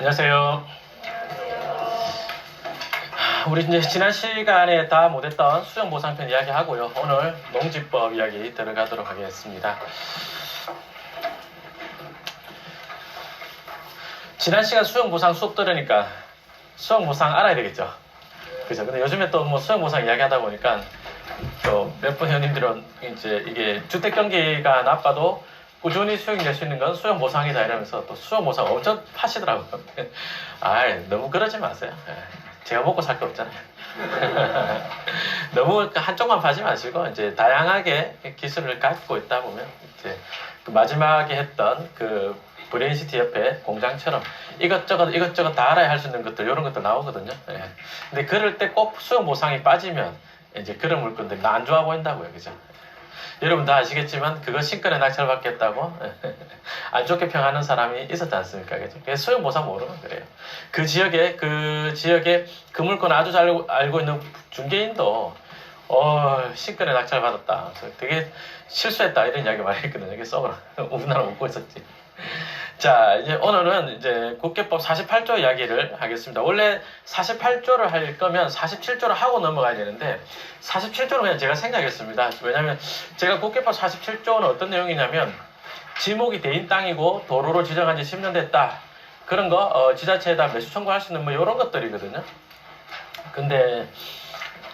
안녕하세요. 우리 이제 지난 시간에 다 못했던 수정보상편 이야기 하고요. 오늘 농지법 이야기 들어가도록 하겠습니다. 지난 시간 수정보상 수업 들으니까 수정보상 알아야 되겠죠. 그죠? 근데 요즘에 또 뭐 수정보상 이야기 하다 보니까 또 몇 분 회원님들은 이제 이게 주택 경기가 나빠도 꾸준히 수익 낼 수 있는 건 수영보상이다 이러면서 또 수영보상 엄청 파시더라고요. 아이, 너무 그러지 마세요. 제가 먹고 살 게 없잖아요. 너무 한쪽만 파지 마시고 이제 다양하게 기술을 갖고 있다 보면 이제 그 마지막에 했던 그 브레인시티 옆에 공장처럼 이것저것 다 알아야 할 수 있는 것들 이런 것들 나오거든요. 근데 그럴 때 꼭 수영보상이 빠지면 이제 그런 물건들이 안 좋아 보인다고요. 그죠? 여러분 다 아시겠지만 그거 신권에 낙찰받겠다고 안 좋게 평하는 사람이 있었지 않습니까? 그죠? 수영보상 모르면 그래요. 그 지역에 그 물건 아주 잘 알고 있는 중개인도 신권에 낙찰받았다. 되게 실수했다 이런 이야기 많이 했거든요. 이게 썩어라. 우리나라 웃고 있었지. 자, 이제 오늘은 이제 국회법 48조 이야기를 하겠습니다. 원래 48조를 할 거면 47조를 하고 넘어가야 되는데 47조는 그냥 제가 생각했습니다. 왜냐하면 제가 국회법 47조는 어떤 내용이냐면 지목이 대인 땅이고 도로로 지정한 지 10년 됐다. 그런 거 지자체에다 매수 청구할 수 있는 뭐 이런 것들이거든요. 근데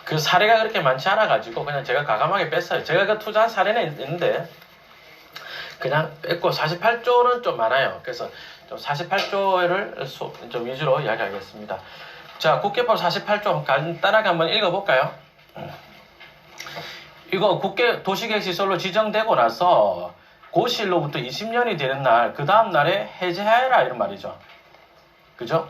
그 사례가 그렇게 많지 않아 가지고 그냥 제가 과감하게 뺐어요. 제가 그 투자한 사례는 있는데 그냥 뺐고 48조는 좀 많아요. 그래서 좀 48조를 좀 위주로 이야기하겠습니다. 자, 국회법 48조 간단하게 한번 읽어볼까요? 이거 국회 도시계획시설로 지정되고 나서 고시일로부터 20년이 되는 날, 그 다음 날에 해제하여라 이런 말이죠. 그죠?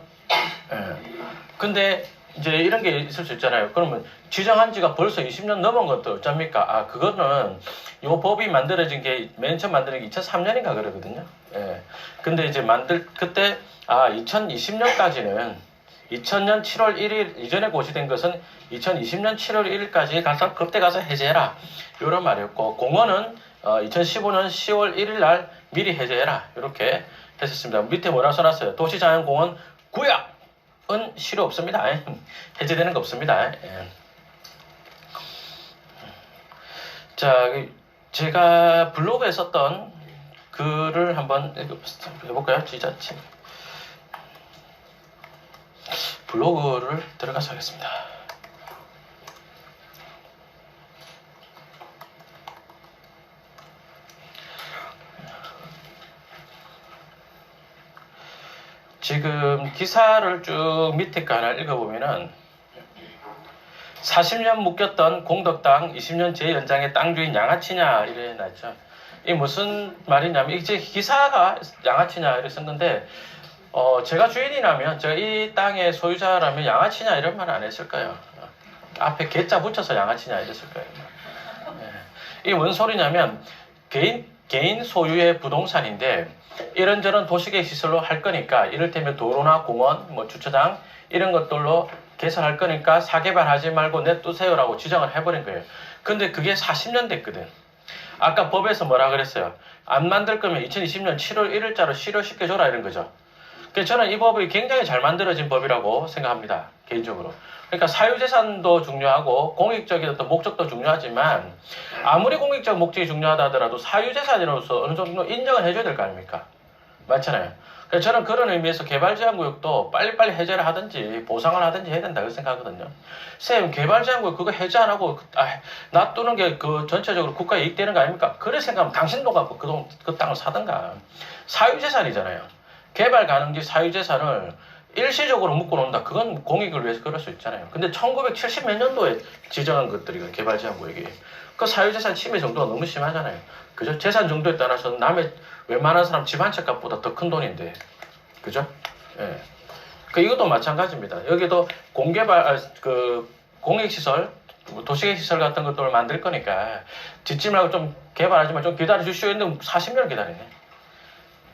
근데 이제 이런 게 있을 수 있잖아요. 그러면 지정한 지가 벌써 20년 넘은 것도 어쩝니까? 그거는 요 법이 만들어진 게 맨 처음 만드는 게 2003년인가 그러거든요. 근데 이제 그때 2020년까지는 2000년 7월 1일 이전에 고시된 것은 2020년 7월 1일까지 가서 그때 가서 해제해라. 이런 말이었고 공원은 2015년 10월 1일 날 미리 해제해라. 이렇게 했었습니다. 밑에 뭐라 써놨어요? 도시자연공원 구약! 은 실효 없습니다. 해제되는 거 없습니다. 자, 제가 블로그에 썼던 글을 한번 읽어볼까요? 지자체 블로그를 들어가서 하겠습니다. 지금 기사를 쭉 밑에 거 하나 읽어보면은 40년 묶였던 공덕당 20년 재연장의 땅 주인 양아치냐 이래 놨죠. 이게 무슨 말이냐면 이제 기사가 양아치냐 이래 쓴 건데 제가 주인이라면 제가 이 땅의 소유자라면 양아치냐 이런 말 안 했을 거예요. 앞에 개자 붙여서 양아치냐 이랬을 거예요. 이게 뭔 소리냐면 개인 소유의 부동산인데 이런저런 도시계획 시설로 할 거니까 이를테면 도로나 공원, 뭐 주차장 이런 것들로 개설할 거니까 사개발하지 말고 내두세요라고 지정을 해버린 거예요. 근데 그게 40년 됐거든. 아까 법에서 뭐라 그랬어요? 안 만들 거면 2020년 7월 1일자로 실효시켜줘라 이런 거죠. 그래서 저는 이 법이 굉장히 잘 만들어진 법이라고 생각합니다. 개인적으로. 그러니까 사유재산도 중요하고 공익적인 어떤 목적도 중요하지만 아무리 공익적 목적이 중요하다 하더라도 사유재산으로서 어느 정도 인정을 해줘야 될 거 아닙니까? 맞잖아요. 그래서 저는 그런 의미에서 개발제한구역도 빨리빨리 해제를 하든지 보상을 하든지 해야 된다고 생각하거든요. 쌤, 개발제한구역 그거 해제 안 하고 놔두는 게 그 전체적으로 국가에 이익되는 거 아닙니까? 그래 생각하면 당신도 갖고 그 땅을 사든가. 사유재산이잖아요. 개발 가능지 사유재산을 일시적으로 묶어놓는다. 그건 공익을 위해서 그럴 수 있잖아요. 근데 1970 몇 년도에 지정한 것들이거든요. 개발제한구역이. 그 사유재산 침해 정도가 너무 심하잖아요. 그죠? 재산 정도에 따라서 남의 웬만한 사람 집 한 채 값보다 더 큰 돈인데. 그죠? 예. 이것도 마찬가지입니다. 여기도 공익시설, 도시계획시설 같은 것들을 만들 거니까 짓지 말고 좀 개발하지만 좀 기다려 주시오 했는데 40년을 기다리네.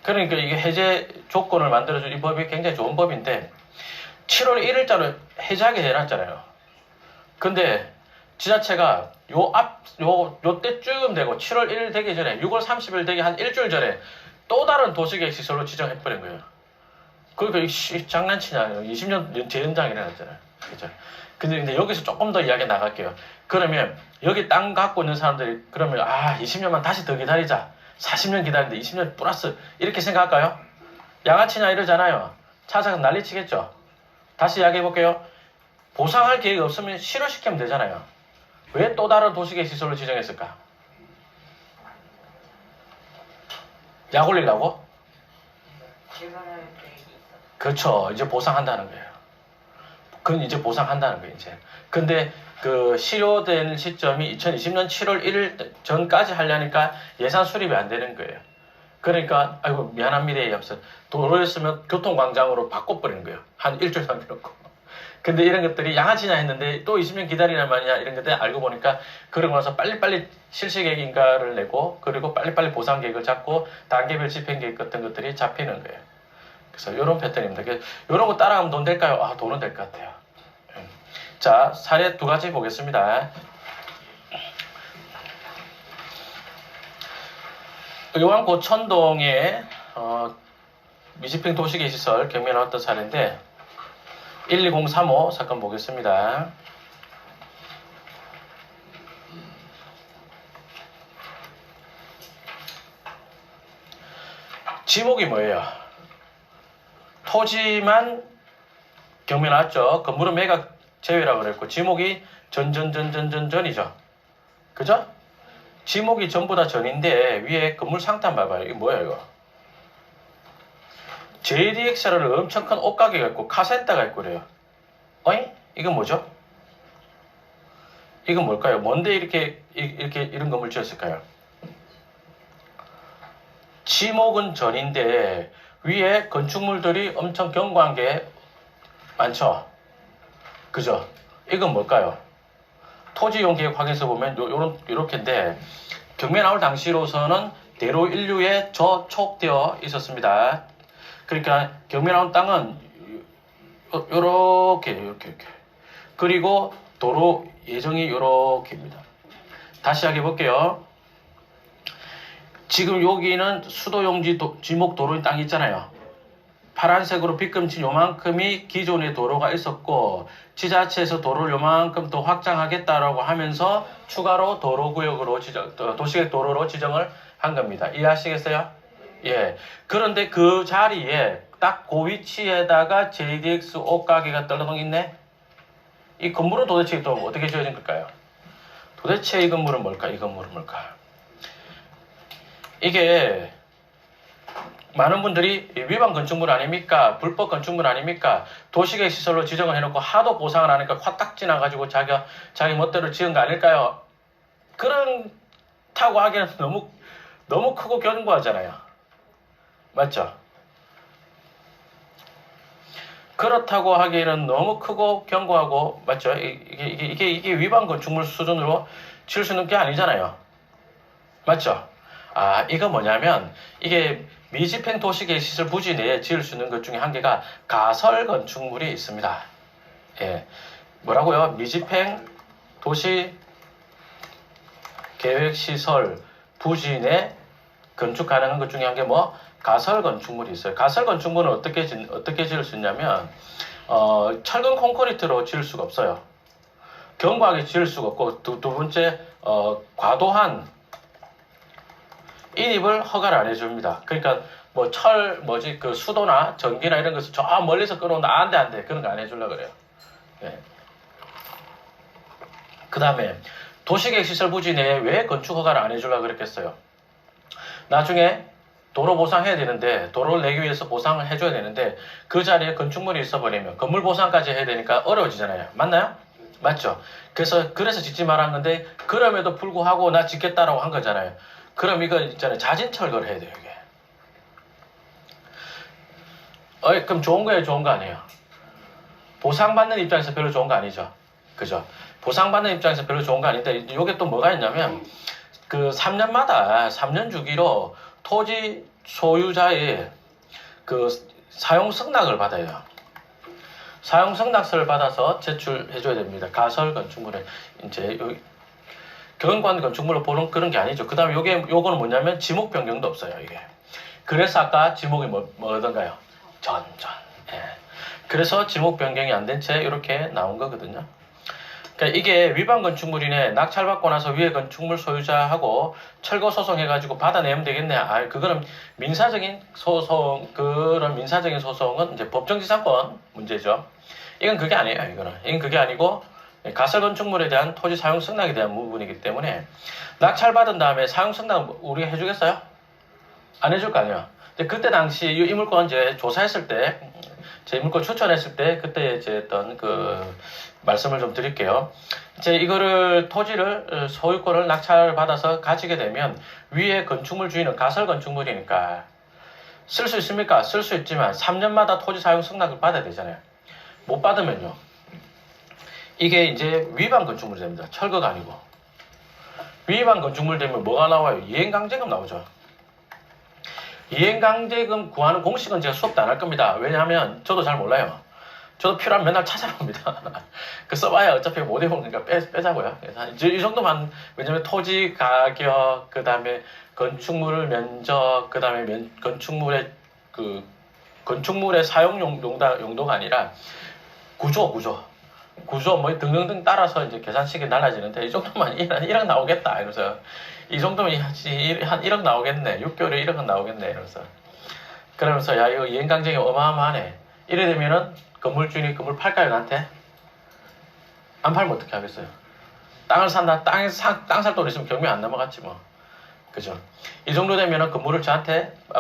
그러니까 이게 해제 조건을 만들어준 이 법이 굉장히 좋은 법인데 7월 1일자로 해제하게 해놨잖아요. 근데 지자체가 요때쯤 되고 7월 1일 되기 전에 6월 30일 되기 한 일주일 전에 또 다른 도시계획시설로 지정해버린 거예요. 그러니까 장난치냐. 20년 재연장이라 했잖아요. 그죠? 근데 여기서 조금 더 이야기 나갈게요. 그러면 여기 땅 갖고 있는 사람들이 그러면 20년만 다시 더 기다리자. 40년 기다리는데 20년 플러스 이렇게 생각할까요? 양아치냐 이러잖아요. 찾아서 난리치겠죠. 다시 이야기해 볼게요. 보상할 계획이 없으면 실효시키면 되잖아요. 왜 또 다른 도시계획 시설로 지정했을까? 약 올리려고? 그렇죠. 이제 보상한다는 거예요. 그건 이제 보상한다는 거예요, 이제. 근데 그 실효된 시점이 2020년 7월 1일 전까지 하려니까 예산 수립이 안 되는 거예요. 그러니까, 아이고, 미안합니다. 앞서 도로였으면 교통광장으로 바꿔버리는 거예요. 한 일주일 남겨놓고. 근데 이런 것들이 양아치냐 했는데 또 20년 기다리란 말이냐 이런 것들 알고 보니까 그러고 나서 빨리빨리 실시계획인가를 내고 그리고 빨리빨리 보상계획을 잡고 단계별 집행계획 같은 것들이 잡히는 거예요. 그래서 이런 패턴입니다. 이런 거 따라가면 돈 될까요? 돈은 될 것 같아요. 자, 사례 두 가지 보겠습니다. 의왕 고천동에 미집행 도시계시설 경매에 나왔던 사례인데 12035 사건 보겠습니다. 지목이 뭐예요? 토지만 경매 나왔죠. 건물은 매각 제외라고 그랬고 지목이 전이죠. 그죠? 지목이 전부 다 전인데 위에 건물 상단 봐봐요. 이게 뭐야 이거? JDX를 엄청 큰 옷가게가 있고 카센터가 있고 그래요. 어이? 이건 뭐죠? 이건 뭘까요? 뭔데 이런 건물 지었을까요? 지목은 전인데 위에 건축물들이 엄청 견고한 게 많죠? 그죠? 이건 뭘까요? 토지용 계획 확인서 보면 요렇게인데 경매 나올 당시로서는 대로 인류에 저촉되어 있었습니다. 그러니까 경매 나온 땅은 요렇게. 그리고 도로 예정이 요렇게입니다. 다시 하게 볼게요. 지금 여기는 수도용지 지목 도로인 땅이 있잖아요. 파란색으로 빗금친 요만큼이 기존의 도로가 있었고 지자체에서 도로를 요만큼 더 확장하겠다라고 하면서 추가로 도로구역으로 도시계획 도로로 지정을 한 겁니다. 이해하시겠어요? 예. 그런데 그 자리에 딱 그 위치에다가 JDX 옷가게가 떨어져 있네? 이 건물은 도대체 또 어떻게 지어진 걸까요? 도대체 이 건물은 뭘까? 이 건물은 뭘까? 이게 많은 분들이 위반 건축물 아닙니까? 불법 건축물 아닙니까? 도시계획 시설로 지정을 해놓고 하도 보상을 하니까 화딱 지나가지고 자기 멋대로 지은 거 아닐까요? 그렇다고 하기에는 너무 크고 견고하잖아요. 맞죠? 그렇다고 하기에는 너무 크고 견고하고 맞죠? 이게 위반 건축물 수준으로 지을 수 있는 게 아니잖아요. 맞죠? 이거 뭐냐면 이게 미집행 도시계획 시설 부지 내에 지을 수 있는 것 중에 한 개가 가설 건축물이 있습니다. 예. 뭐라고요? 미집행 도시 계획 시설 부지 내 건축 가능한 것 중에 한 게 뭐? 가설 건축물이 있어요. 가설 건축물은 어떻게 지을 수 있냐면 철근 콘크리트로 지을 수가 없어요. 견고하게 지을 수가 없고 두 번째 과도한 인입을 허가를 안 해줍니다. 그러니까 뭐 그 수도나 전기나 이런 것을 저 멀리서 끌어온다. 안 돼. 그런 거 안 해주려고 그래요. 예. 그 다음에 도시계획 시설 부지 내에 왜 건축 허가를 안 해주려고 그랬겠어요? 나중에 도로 보상해야 되는데 도로를 내기 위해서 보상을 해줘야 되는데 그 자리에 건축물이 있어버리면 건물 보상까지 해야 되니까 어려워지잖아요. 맞나요? 맞죠? 그래서 짓지 말한 건데 그럼에도 불구하고 나 짓겠다라고 한 거잖아요. 그럼 이거 있잖아요. 자진 철거를 해야 돼요. 이게. 그럼 좋은 거예요? 좋은 거 아니에요? 보상받는 입장에서 별로 좋은 거 아니죠? 그죠? 보상받는 입장에서 별로 좋은 거 아닌데 이게 또 뭐가 있냐면 그 3년마다 3년 주기로 토지 소유자의 그 사용 승낙을 받아요. 사용 승낙서를 받아서 제출해줘야 됩니다. 가설 건축물에 이제 경관 건축물로 보는 그런 게 아니죠. 그 다음에 요거는 뭐냐면 지목 변경도 없어요. 이게. 그래서 아까 지목이 뭐던가요? 전. 예. 그래서 지목 변경이 안 된 채 이렇게 나온 거거든요. 그러니까 이게 위반 건축물이네. 낙찰받고 나서 위에 건축물 소유자하고 철거 소송해가지고 받아내면 되겠네. 아, 그거는 민사적인 소송, 그런 민사적인 소송은 이제 법정지상권 문제죠. 이건 그게 아니에요. 이건 그게 아니고 가설 건축물에 대한 토지 사용 승낙에 대한 부분이기 때문에 낙찰받은 다음에 사용 승낙 우리가 해주겠어요? 안 해줄 거 아니에요. 그때 당시 이 물건 이제 조사했을 때, 제 물건 추천했을 때 그때 이제 했던 그 말씀을 좀 드릴게요. 이제 이거를 토지를 소유권을 낙찰받아서 가지게 되면 위에 건축물 주인은 가설 건축물이니까 쓸 수 있습니까? 쓸 수 있지만 3년마다 토지 사용 승낙을 받아야 되잖아요. 못 받으면요. 이게 이제 위반 건축물이 됩니다. 철거가 아니고. 위반 건축물 되면 뭐가 나와요? 이행강제금 나오죠. 이행강제금 구하는 공식은 제가 수업도 안 할 겁니다. 왜냐하면 저도 잘 몰라요. 저도 필요하면 맨날 찾아봅니다. 그 써봐야 어차피 못 해보니까 빼자고요. 그래서 이 정도만, 왜냐면 토지 가격, 그 다음에 건축물 면적, 그 다음에 건축물의 사용 용도가 아니라 구조 뭐 등등등 따라서 이제 계산식이 달라지는데 이 정도만 1억 나오겠다 이러면서 이 정도면 한 1억 나오겠네, 6개월에 1억은 나오겠네 이러면서, 그러면서 야 이거 이행강제이 어마어마하네. 이래 되면은 건물주인이 건물 팔까요? 나한테? 안 팔면 어떻게 하겠어요? 땅을 산다. 땅 살 돈 있으면 경매 안 넘어갔지 뭐. 그죠? 이 정도 되면은 건물을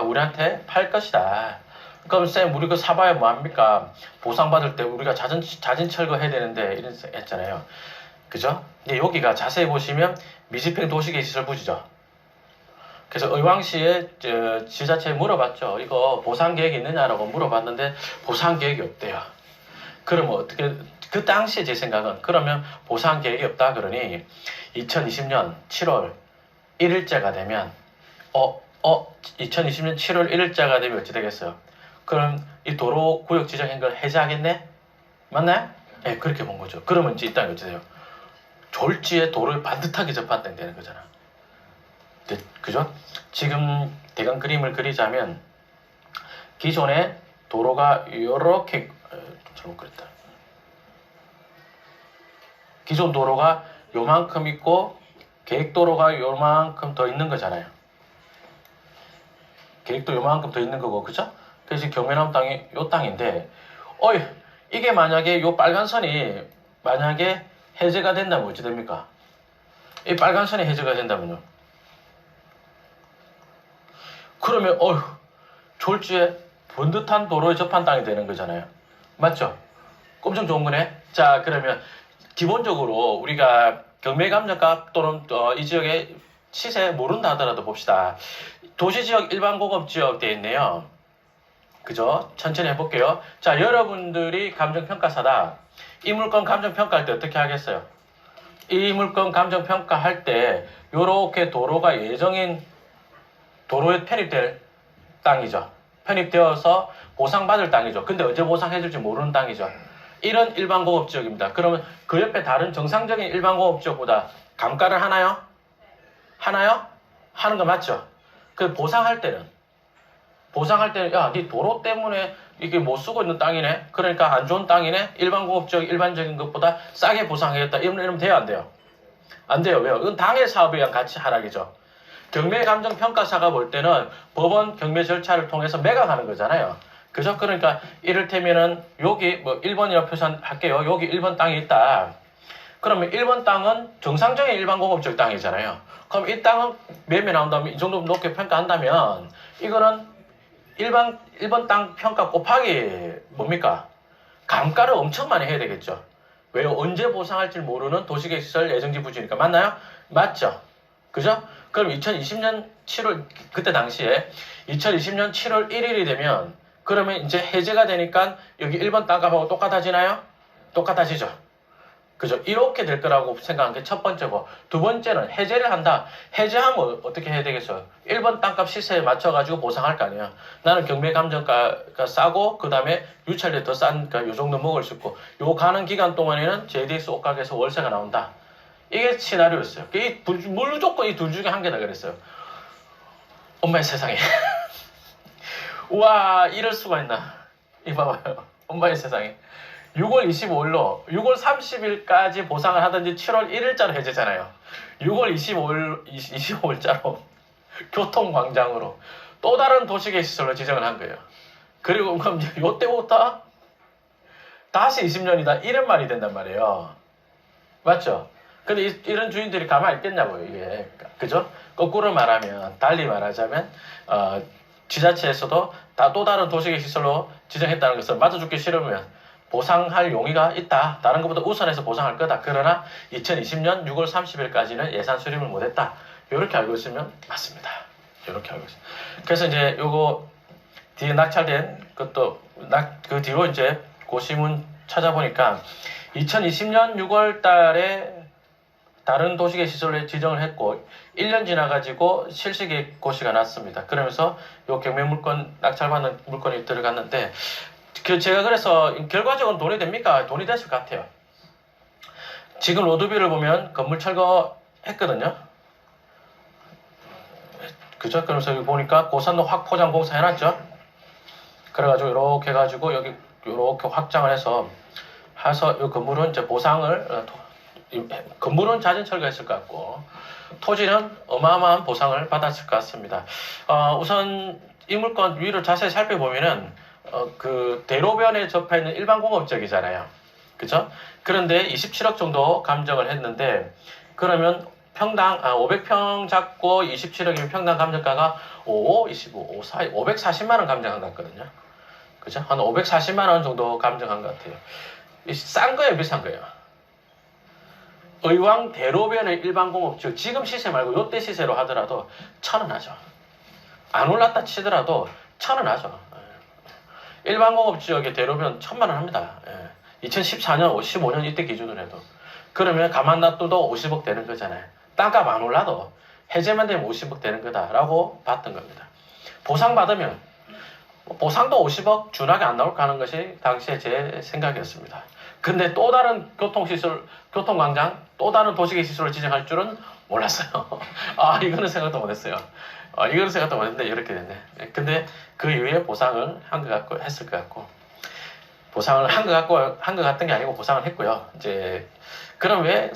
우리한테 팔 것이다. 그럼 쌤 우리 그 사봐야 뭐합니까? 보상받을 때 우리가 자진 철거해야 되는데 이런 했잖아요. 그죠? 근데 여기가 자세히 보시면 미집행 도시계시설부지죠. 그래서 의왕시에 지자체에 물어봤죠. 이거 보상 계획이 있느냐라고 물어봤는데 보상 계획이 없대요. 그러면 어떻게, 그 당시에 제 생각은 그러면 보상 계획이 없다 그러니 2020년 7월 1일자가 되면 2020년 7월 1일자가 되면 어찌 되겠어요? 그럼 이 도로 구역 지정한 걸 해제하겠네? 맞나요? 네, 그렇게 본 거죠. 그러면 이제 이 땅이 어찌 돼요? 졸지에 도로에 반듯하게 접한다는 되는 거잖아. 그죠? 지금 대강 그림을 그리자면 기존에 도로가 이렇게 잘못 그렸다. 기존 도로가 요만큼 있고 계획도로가 요만큼 더 있는 거잖아요. 계획도 요만큼 더 있는 거고, 그죠? 그래서 경매나무 땅이 요 땅인데, 이게 만약에 요 빨간 선이 만약에 해제가 된다면 어찌 됩니까? 이 빨간 선이 해제가 된다면요. 그러면 졸지에 번듯한 도로에 접한 땅이 되는 거잖아요. 맞죠? 엄청 좋은 거네. 자, 그러면 기본적으로 우리가 경매감정가 또는 이 지역의 시세 모른다 하더라도 봅시다. 도시지역 일반고급지역 돼 있네요. 그죠? 천천히 해볼게요. 자, 여러분들이 감정평가사다. 이 물건 감정평가할 때 어떻게 하겠어요? 이 물건 감정평가할 때 요렇게 도로가 예정인 도로에 편입될 땅이죠. 편입되어서 보상받을 땅이죠. 근데 언제 보상해줄지 모르는 땅이죠. 이런 일반고급지역입니다. 그러면 그 옆에 다른 정상적인 일반고급지역보다 감가를 하나요? 하나요? 하는 거 맞죠? 그 보상할 때는 야, 네 도로 때문에 이게 못 쓰고 있는 땅이네. 그러니까 안 좋은 땅이네. 일반고급지역 일반적인 것보다 싸게 보상하겠다. 이러면 돼요, 안 돼요? 안 돼요. 왜요? 이건 당해 사업이랑 같이 하락이죠. 경매감정평가사가 볼 때는 법원 경매 절차를 통해서 매각하는 거잖아요. 그죠? 그러니까 이를테면은 여기 뭐 1번이라고 표시할게요. 여기 1번 땅이 있다. 그러면 1번 땅은 정상적인 일반고급적 땅이잖아요. 그럼 이 땅은 매매 나온다면 이 정도 높게 평가한다면 이거는 1번 땅 평가 곱하기 뭡니까? 감가를 엄청 많이 해야 되겠죠. 왜요? 언제 보상할지 모르는 도시계획시설 예정지 부지니까. 맞나요? 맞죠? 그죠? 그럼 2020년 7월, 그때 당시에 2020년 7월 1일이 되면 그러면 이제 해제가 되니까 여기 1번 땅값하고 똑같아지나요? 똑같아지죠. 그죠? 이렇게 될 거라고 생각한 게 첫 번째고, 두 번째는 해제를 한다. 해제하면 어떻게 해야 되겠어요? 1번 땅값 시세에 맞춰가지고 보상할 거 아니에요. 나는 경매감정가가 싸고, 그 다음에 유찰료 더 싼, 요 정도 먹을 수 있고, 요 가는 기간 동안에는 JDX 옷가게에서 월세가 나온다. 이게 시나리오였어요. 무조건 이 둘 중에 한 개다 그랬어요. 엄마의 세상에. 우와, 이럴 수가 있나. 이 봐봐요. 엄마의 세상에. 6월 25일로 6월 30일까지 보상을 하든지 7월 1일자로 해제잖아요. 6월 25일자로 교통광장으로 또 다른 도시계시설로 지정을 한 거예요. 그리고 그럼 요때부터 다시 20년이다 이런 말이 된단 말이에요. 맞죠? 근데 이런 주인들이 가만히 있겠냐고요, 이게. 그죠? 거꾸로 말하면, 달리 말하자면, 지자체에서도 또 다른 도시계 시설로 지정했다는 것을 맞아 죽기 싫으면 보상할 용의가 있다. 다른 것보다 우선해서 보상할 거다. 그러나 2020년 6월 30일까지는 예산 수립을 못했다. 이렇게 알고 있으면 맞습니다. 이렇게 알고 있습니다. 그래서 이제 요거 뒤에 낙찰된 것도 그 뒤로 이제 고시문 찾아보니까 2020년 6월 달에 다른 도시계 시설에 지정을 했고 1년 지나가지고 실시계획 고시가 났습니다. 그러면서 요 경매물건 낙찰받는 물건이 들어갔는데 제가 그래서 결과적으로 돈이 됩니까? 돈이 됐을 것 같아요. 지금 로드뷰를 보면 건물 철거했거든요. 그죠? 그러면서 여기 보니까 고산도 확포장 공사 해놨죠. 그래가지고 이렇게 해가지고 여기 이렇게 확장을 해서 이 건물은 이제 보상을 건물은 잦은 철거했을 것 같고 토지는 어마어마한 보상을 받았을 것 같습니다. 우선 이 물건 위를 자세히 살펴보면은 그 대로변에 접해 있는 일반 공업지역이잖아요. 그죠? 그런데 27억 정도 감정을 했는데 그러면 평당 500평 잡고 27억이면 평당 감정가가 25, 54, 540만 원 감정한 것 같거든요. 그죠? 한 540만 원 정도 감정한 것 같아요. 싼 거예요, 비싼 거예요? 의왕 대로변의 일반 공업지역 지금 시세 말고 요때 시세로 하더라도 1,000원 하죠. 안 올랐다 치더라도 1,000원 하죠. 일반 공업지역의 대로변 1,000만 원 합니다. 2014년, 15년 이때 기준으로 해도. 그러면 가만 놔둬도 50억 되는 거잖아요. 땅값 안 올라도 해제만 되면 50억 되는 거다라고 봤던 겁니다. 보상받으면 보상도 50억 준하게 안 나올까 하는 것이 당시에 제 생각이었습니다. 근데 또 다른 교통시설, 교통광장, 또 다른 도시계 시설을 지정할 줄은 몰랐어요. 이거는 생각도 못했어요. 이거는 생각도 못했는데 이렇게 됐네. 근데 그 이후에 보상을 한 것 같고, 했을 것 같고, 보상을 한 것 같은 게 아니고 보상을 했고요. 이제, 그럼 왜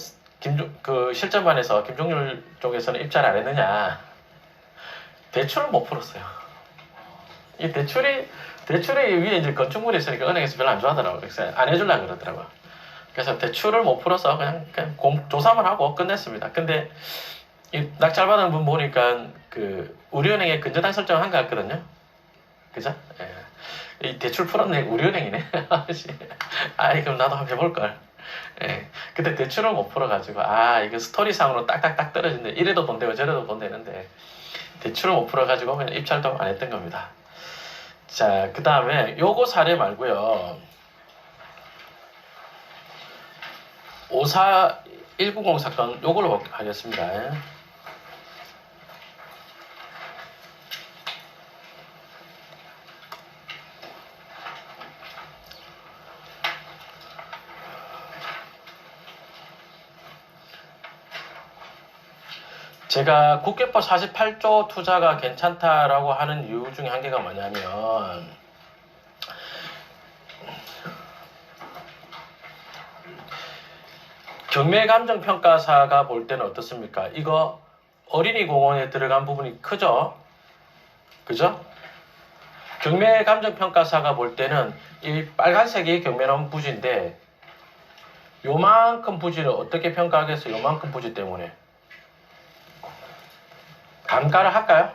실전반에서 김종률 쪽에서는 입찰을 안 했느냐. 대출을 못 풀었어요. 이 대출이 위에 이제 건축물이 있으니까 은행에서 별로 안 좋아하더라고요. 그래서 안 해주려고 그러더라고요. 그래서 대출을 못 풀어서 그냥 조사만 하고 끝냈습니다. 근데 이 낙찰받은 분 보니까 우리은행에 근저당 설정을 한 것 같거든요. 그죠? 예. 이 대출 풀었네. 우리은행이네. 그럼 나도 한번 해볼걸. 예. 근데 대출을 못 풀어가지고, 이거 스토리상으로 딱딱딱 떨어진대. 이래도 돈 되고 저래도 돈 되는데, 대출을 못 풀어가지고 그냥 입찰도 안 했던 겁니다. 자, 그 다음에 요거 사례 말고요. 54190 사건 요걸로 하겠습니다. 제가 국회법 48조 투자가 괜찮다라고 하는 이유 중에 한 개가 뭐냐면 경매감정평가사가 볼 때는 어떻습니까? 이거 어린이 공원에 들어간 부분이 크죠? 그죠? 경매감정평가사가 볼 때는 이 빨간색이 경매나무 부지인데 요만큼 부지를 어떻게 평가하겠어요? 요만큼 부지 때문에 감가를 할까요?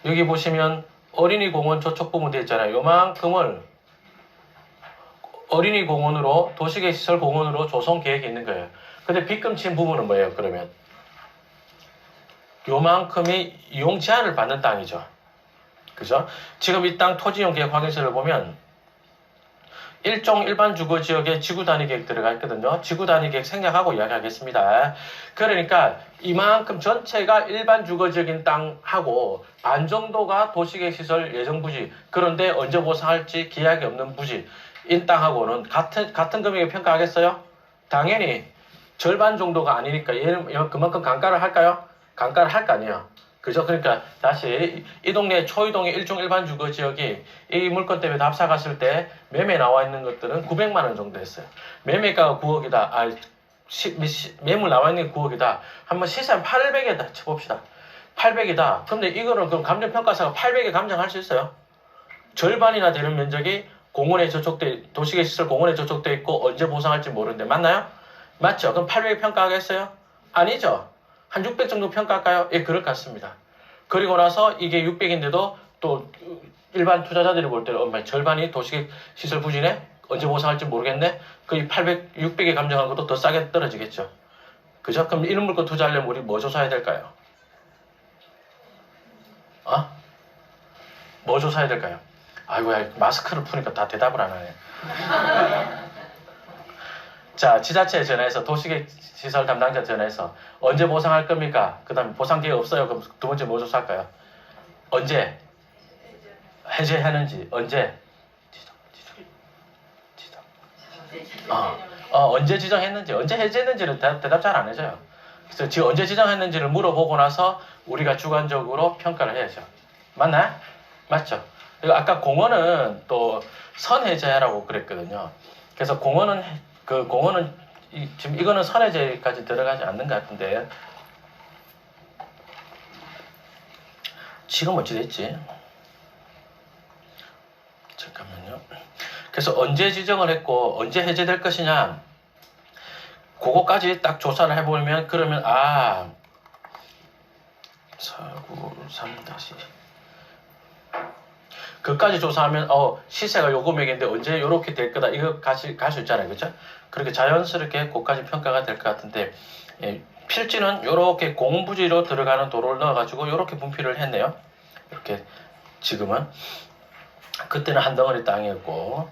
여기 보시면 어린이 공원 저쪽 부분 되어 있잖아요. 요만큼을 어린이 공원으로 도시계 시설 공원으로 조성 계획이 있는 거예요. 근데 빗금 친 부분은 뭐예요? 그러면 요만큼이 이용 제한을 받는 땅이죠. 그죠? 지금 이 땅 토지이용 계획 확인서를 보면 일종 일반 주거 지역에 지구 단위 계획 들어가 있거든요. 지구 단위 계획 생략하고 이야기하겠습니다. 그러니까 이만큼 전체가 일반 주거 지역인 땅하고 반 정도가 도시계획 시설 예정 부지. 그런데 언제 보상할지 기약이 없는 부지. 인 땅하고는 같은 금액에 평가하겠어요? 당연히 절반 정도가 아니니까 얘는 그만큼 감가를 할까요? 감가를 할 거 아니에요. 그죠? 그러니까 다시 이 동네 초이동의 일종 일반 주거 지역이 이 물건 때문에 답사 갔을 때 매매 나와 있는 것들은 900만 원 정도 했어요. 매매가가 9억이다. 매물 나와 있는 게 9억이다. 한번 시세한 800에다 쳐봅시다. 800이다. 근데 이거는 그럼 감정평가사가 800에 감정할 수 있어요? 절반이나 되는 면적이 공원에 저촉돼, 도시계시설 공원에 저촉돼 있고 언제 보상할지 모르는데 맞나요? 맞죠? 그럼 800 평가하겠어요? 아니죠? 한 600 정도 평가할까요? 예, 그럴 것 같습니다. 그리고 나서 이게 600인데도 또 일반 투자자들이 볼 때는 엄마 절반이 도시시설 부진에 언제 보상할지 모르겠네? 그 800, 600에 감정한 것도 더 싸게 떨어지겠죠. 그죠? 그럼 이런 물건 투자하려면 우리 뭐 조사해야 될까요? 뭐 조사해야 될까요? 아이고야, 마스크를 푸니까 다 대답을 안 하네. 자, 지자체에 전화해서 도시계시설 담당자 전화해서 언제 보상할 겁니까? 그 다음에 보상 기회 없어요. 그럼 두 번째 뭐 조사할까요? 언제? 해제하는지 언제? 언제 지정했는지 언제 해제했는지는 대답 잘 안 해줘요. 그래서 지금 언제 지정했는지를 물어보고 나서 우리가 주관적으로 평가를 해야죠. 맞나요? 맞죠? 그리고 아까 공원은 또 선해제라고 그랬거든요. 그래서 공원은 지금 이거는 선해제까지 들어가지 않는 것 같은데 지금 어찌 됐지? 잠깐만요. 그래서 언제 지정을 했고 언제 해제될 것이냐 그거까지 딱 조사를 해보면 그러면 493 다시 그까지 조사하면 시세가 요 금액인데 언제 요렇게 될 거다 이거 갈 수 있잖아요. 그렇죠? 그렇게 자연스럽게 그까지 평가가 될 것 같은데 필지는 요렇게 공부지로 들어가는 도로를 넣어가지고 요렇게 분필을 했네요. 이렇게 지금은 그때는 한 덩어리 땅이었고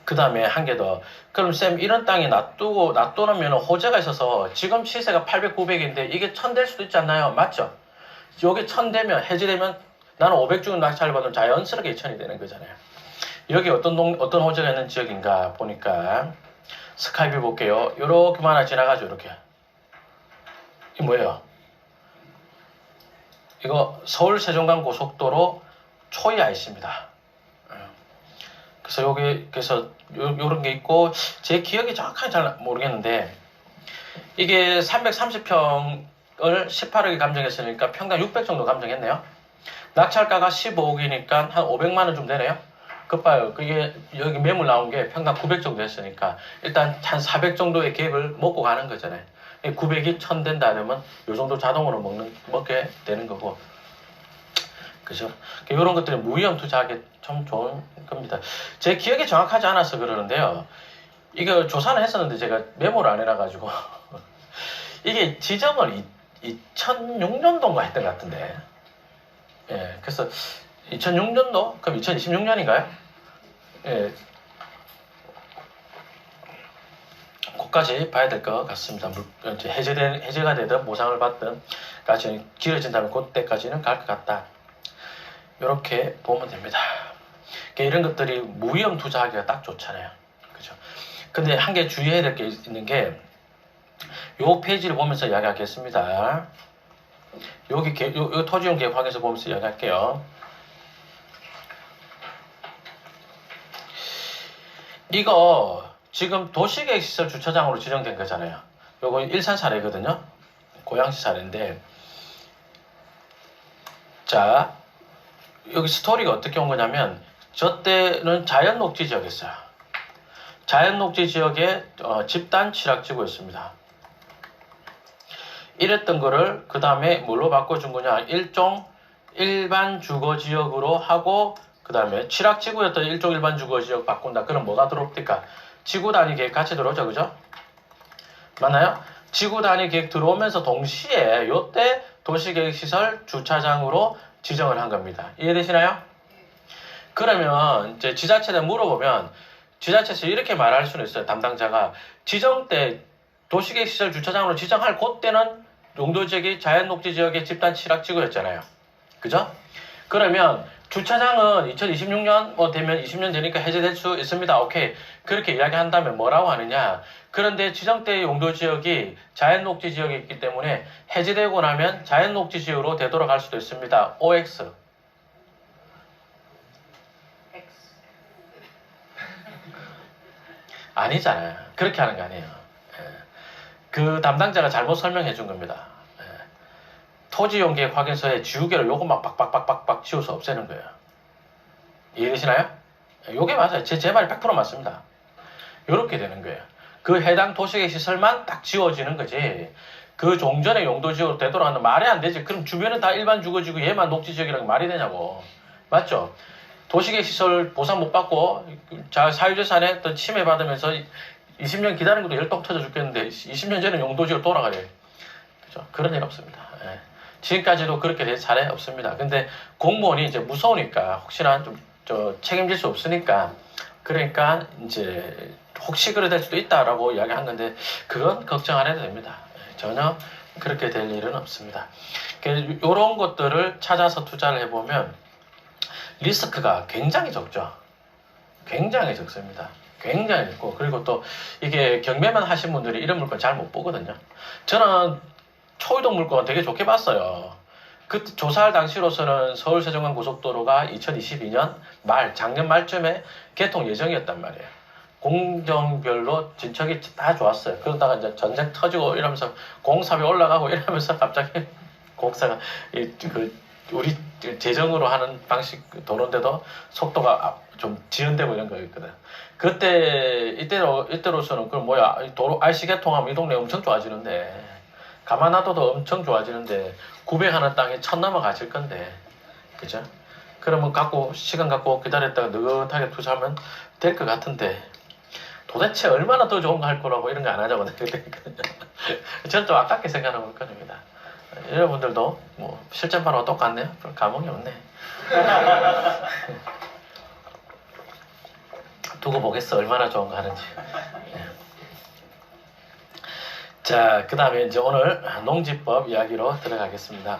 그 다음에 한 개 더. 그럼 쌤 이런 땅에 놔두면 호재가 있어서 지금 시세가 800, 900인데 이게 1000 될 수도 있지 않나요? 맞죠? 요게 1000 되면 해지되면 나는 500 주는 낙찰을 받으면 자연스럽게 2000이 되는 거잖아요. 여기 어떤 호재가 있는 지역인가 보니까 스카이뷰 볼게요. 요렇게만 하나 지나가죠. 이렇게. 이 뭐예요? 이거 서울 세종간 고속도로 초이 IC입니다. 그래서 그래서 요런 게 있고 제 기억이 정확하게 잘 모르겠는데 이게 330평을 18억에 감정했으니까 평당 600 정도 감정했네요. 낙찰가가 15억이니까 한 500만 원 좀 되네요. 그봐요. 그게 여기 매물 나온 게 평당 900 정도 했으니까 일단 한 400 정도의 갭을 먹고 가는 거잖아요. 900이 1000 된다 그러면 요 정도 자동으로 먹게 되는 거고. 그죠? 이런 것들이 무위험 투자하기 참 좋은 겁니다. 제 기억이 정확하지 않아서 그러는데요. 이거 조사는 했었는데 제가 메모를 안 해놔가지고 이게 지정을 2006년도인가 했던 것 같은데 예, 그래서 2006년도? 그럼 2026년인가요? 예, 그까지 봐야 될 것 같습니다. 해제가 되든 보상을 받든 까지 길어진다면 그때까지는 갈 것 같다. 이렇게 보면 됩니다. 이런 것들이 무위험 투자하기가 딱 좋잖아요. 그죠? 근데 한 개 주의해야 될 게 있는 게, 요 페이지를 보면서 이야기하겠습니다. 요 토지용 계획황에서 보면서 이야기할게요. 이거 지금 도시계획시설 주차장으로 지정된 거잖아요. 요거 일산 사례거든요. 고양시 사례인데, 자, 여기 스토리가 어떻게 온 거냐면, 저 때는 자연녹지 지역이었어요. 자연녹지 지역에 집단 취락지구였습니다. 이랬던 거를 그 다음에 뭘로 바꿔준 거냐, 일반 주거지역으로 하고 그 다음에 취락지구였던 일종 일반 주거지역 바꾼다. 그럼 뭐가 들어옵니까? 지구단위 계획 같이 들어오죠. 그죠? 맞나요? 지구단위 계획 들어오면서 동시에 요때 도시계획시설 주차장으로 지정을 한 겁니다. 이해되시나요? 그러면 이제 지자체에 물어보면 지자체에서 이렇게 말할 수는 있어요. 담당자가 지정 때 도시계획시설 주차장으로 지정할 그때는 용도지역이 자연녹지 지역의 집단 취락지구였잖아요. 그죠? 그러면 주차장은 2026년 되면 20년 되니까 해제될 수 있습니다. 오케이. 그렇게 이야기한다면 뭐라고 하느냐. 그런데 지정대 용도 지역이 자연녹지 지역이 있기 때문에 해제되고 나면 자연녹지 지역으로 되돌아갈 수도 있습니다. OX. 아니잖아요. 그렇게 하는 거 아니에요. 그 담당자가 잘못 설명해 준 겁니다. 토지용계획 확인서에 지우개를 요거 막 빡빡빡빡 지워서 없애는 거예요. 이해되시나요? 요게 맞아요. 제 말이 100% 맞습니다. 요렇게 되는 거예요. 그 해당 도시계획 시설만 딱 지워지는 거지. 그 종전의 용도지역으로 되돌아가는 말이 안 되지. 그럼 주변은 다 일반 주거지고 얘만 녹지지역이라는 게 말이 되냐고. 맞죠? 도시계획 시설 보상 못 받고 사유재산에 어떤 침해받으면서 20년 기다리는 것도 열동 터져 죽겠는데 20년 전에 용도지역으로 돌아가래. 그죠? 그런 일 없습니다. 예. 지금까지도 그렇게 된 사례 없습니다. 근데 공무원이 이제 무서우니까 혹시나 좀 책임질 수 없으니까 그러니까 이제 혹시 그래 될 수도 있다라고 이야기한 건데 그건 걱정 안 해도 됩니다. 전혀 그렇게 될 일은 없습니다. 이런 것들을 찾아서 투자를 해보면 리스크가 굉장히 적죠. 굉장히 적습니다. 굉장히 적고 그리고 또 이게 경매만 하신 분들이 이런 물건 잘 못 보거든요. 저는 초이동 물건 되게 좋게 봤어요. 그 조사할 당시로서는 서울세종간 고속도로가 2022년 작년 말쯤에 개통 예정이었단 말이에요. 공정별로 진척이 다 좋았어요. 그러다가 이제 전쟁 터지고 이러면서 공사비 올라가고 이러면서 갑자기 공사가 우리 재정으로 하는 방식 도로인데도 속도가 좀 지연되고 이런 거였거든. 이때로서는 그럼 뭐야 도로 IC 개통하면 이 동네 엄청 좋아지는데 가만 놔둬도 엄청 좋아지는데 900하는 땅에 1000 넘어가실 건데 그죠? 그러면 시간 갖고 기다렸다가 느긋하게 투자하면 될 것 같은데 도대체 얼마나 더 좋은 거 할 거라고 이런 거 안 하자고 저는 좀 아깝게 생각하는 물건입니다. 여러분들도 뭐 실전반하고 똑같네요. 감흥이 없네. 두고 보겠어. 얼마나 좋은 거 하는지. 자, 그 다음에 이제 오늘 농지법 이야기로 들어가겠습니다.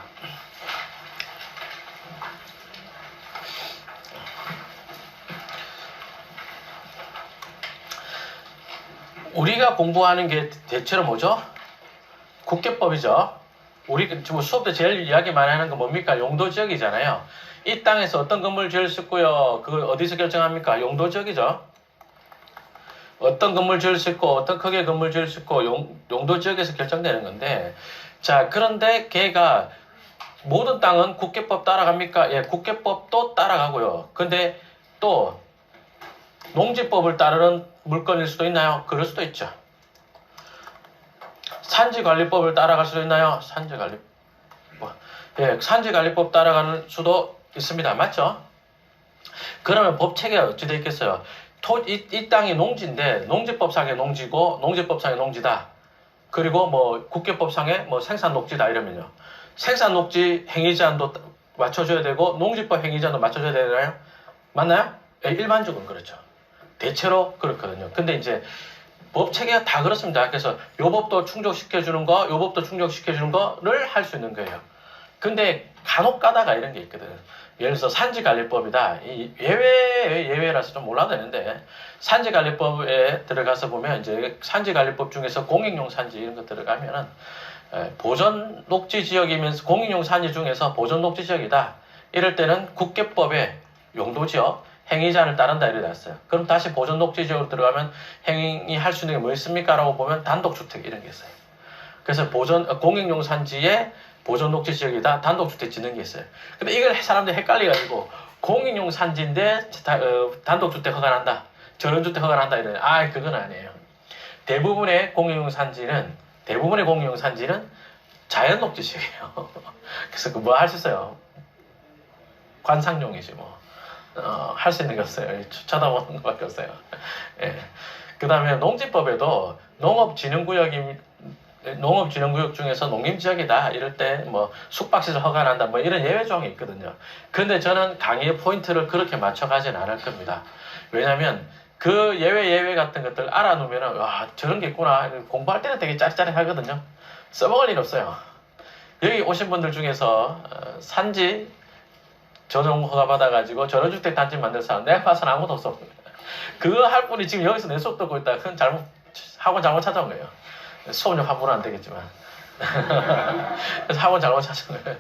우리가 공부하는 게 대체로 뭐죠? 국계법이죠. 우리 지금 수업 때 제일 이야기 많이 하는 건 뭡니까? 용도지역이잖아요. 이 땅에서 어떤 건물 지을 수 있고요. 그걸 어디서 결정합니까? 용도지역이죠. 어떤 건물 지을 수 있고 어떤 크기의 건물 지을 수 있고 용도지역에서 결정되는 건데 자 그런데 걔가 모든 땅은 국계법 따라갑니까? 예, 국계법도 따라가고요. 근데 또 농지법을 따르는 물건일 수도 있나요? 그럴 수도 있죠. 산지관리법을 따라갈 수도 있나요? 산지관리법 따라가는 수도 있습니다. 맞죠? 그러면 법체계가 어찌 되어 있겠어요? 이 땅이 농지인데 농지법상의 농지고 농지법상의 농지다. 그리고 뭐 국계법상의 뭐 생산녹지다 이러면요. 생산녹지 행위제한도 맞춰줘야 되고 농지법 행위제한도 맞춰줘야 되나요? 맞나요? 예, 일반적으로 그렇죠. 대체로 그렇거든요. 근데 이제 법 체계가 다 그렇습니다. 그래서 요 법도 충족시켜주는 거, 요 법도 충족시켜주는 거를 할 수 있는 거예요. 근데 간혹 가다가 이런 게 있거든. 예를 들어서 산지관리법이다. 예외라서 좀 몰라도 되는데 산지관리법에 들어가서 보면 이제 산지관리법 중에서 공익용 산지 이런 거 들어가면은 보전 녹지 지역이면서 공익용 산지 중에서 보전 녹지 지역이다. 이럴 때는 국계법에 용도지역 행위제한을 따른다 이래 놨어요. 그럼 다시 보전 녹지 지역으로 들어가면 행위할 수 있는 게 뭐 있습니까? 라고 보면 단독주택 이런 게 있어요. 그래서 공익용 산지에 보전 녹지 지역이다. 단독주택 짓는 게 있어요. 근데 이걸 사람들이 헷갈려가지고 공익용 산지인데 단독주택 허가난다. 전원주택 허가난다 이러네. 그건 아니에요. 대부분의 공익용 산지는 자연 녹지 지역이에요. 그래서 뭐 할 수 있어요? 관상용이지 뭐. 할 수 있는 게 없어요. 쳐다보는 것밖에 없어요. 예. 그 다음에 농지법에도 농업진흥구역 중에서 농림지역이다 이럴 때 뭐 숙박시설 허가난다 뭐 이런 예외 조항이 있거든요. 근데 저는 강의의 포인트를 그렇게 맞춰가진 않을 겁니다. 왜냐하면 그 예외 같은 것들 알아놓으면 와 저런 게 있구나 공부할 때는 되게 짜릿짜릿하거든요. 써먹을 일 없어요. 여기 오신 분들 중에서 산지 전용허가 받아가지고 전원주택 단지 만들 사람 내가 봐서는 아무도 없어. 그거 할 분이 지금 여기서 내 수업 듣고 있다. 그건 학원 잘못 찾아온 거예요. 수업료 환불은 안 되겠지만. 그래서 학원 잘못 찾아온 거예요.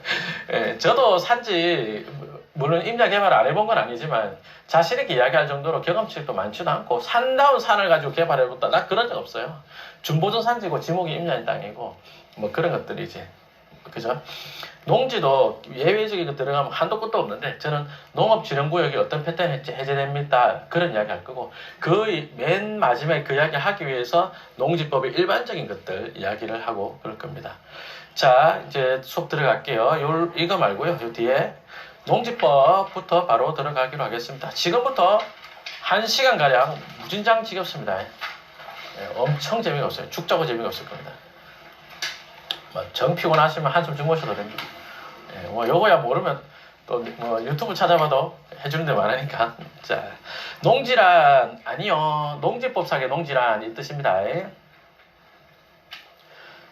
예, 저도 산지 물론 임야 개발 안 해본 건 아니지만 자신 있게 이야기할 정도로 경험치도 많지도 않고 산다운 산을 가지고 개발해봤다. 나 그런 적 없어요. 준보전 산지고 지목이 임야인 땅이고 뭐 그런 것들이지. 그죠? 농지도 예외적인 거 들어가면 한도 끝도 없는데 저는 농업진흥구역이 어떤 패턴이 해제됩니다. 그런 이야기 할 거고 그 맨 마지막에 그 이야기 하기 위해서 농지법의 일반적인 것들 이야기를 하고 그럴 겁니다. 자, 이제 수업 들어갈게요. 이거 말고요. 요 뒤에 농지법부터 바로 들어가기로 하겠습니다. 지금부터 1시간가량 무진장 지겹습니다. 엄청 재미가 없어요. 죽자고 재미가 없을 겁니다. 정 피곤하시면 한숨 주무셔도 됩니다. 뭐 요거야 모르면 또 뭐 유튜브 찾아봐도 해주는 데 많으니까. 자, 농지란 아니요. 농지법상의 농지란 이 뜻입니다.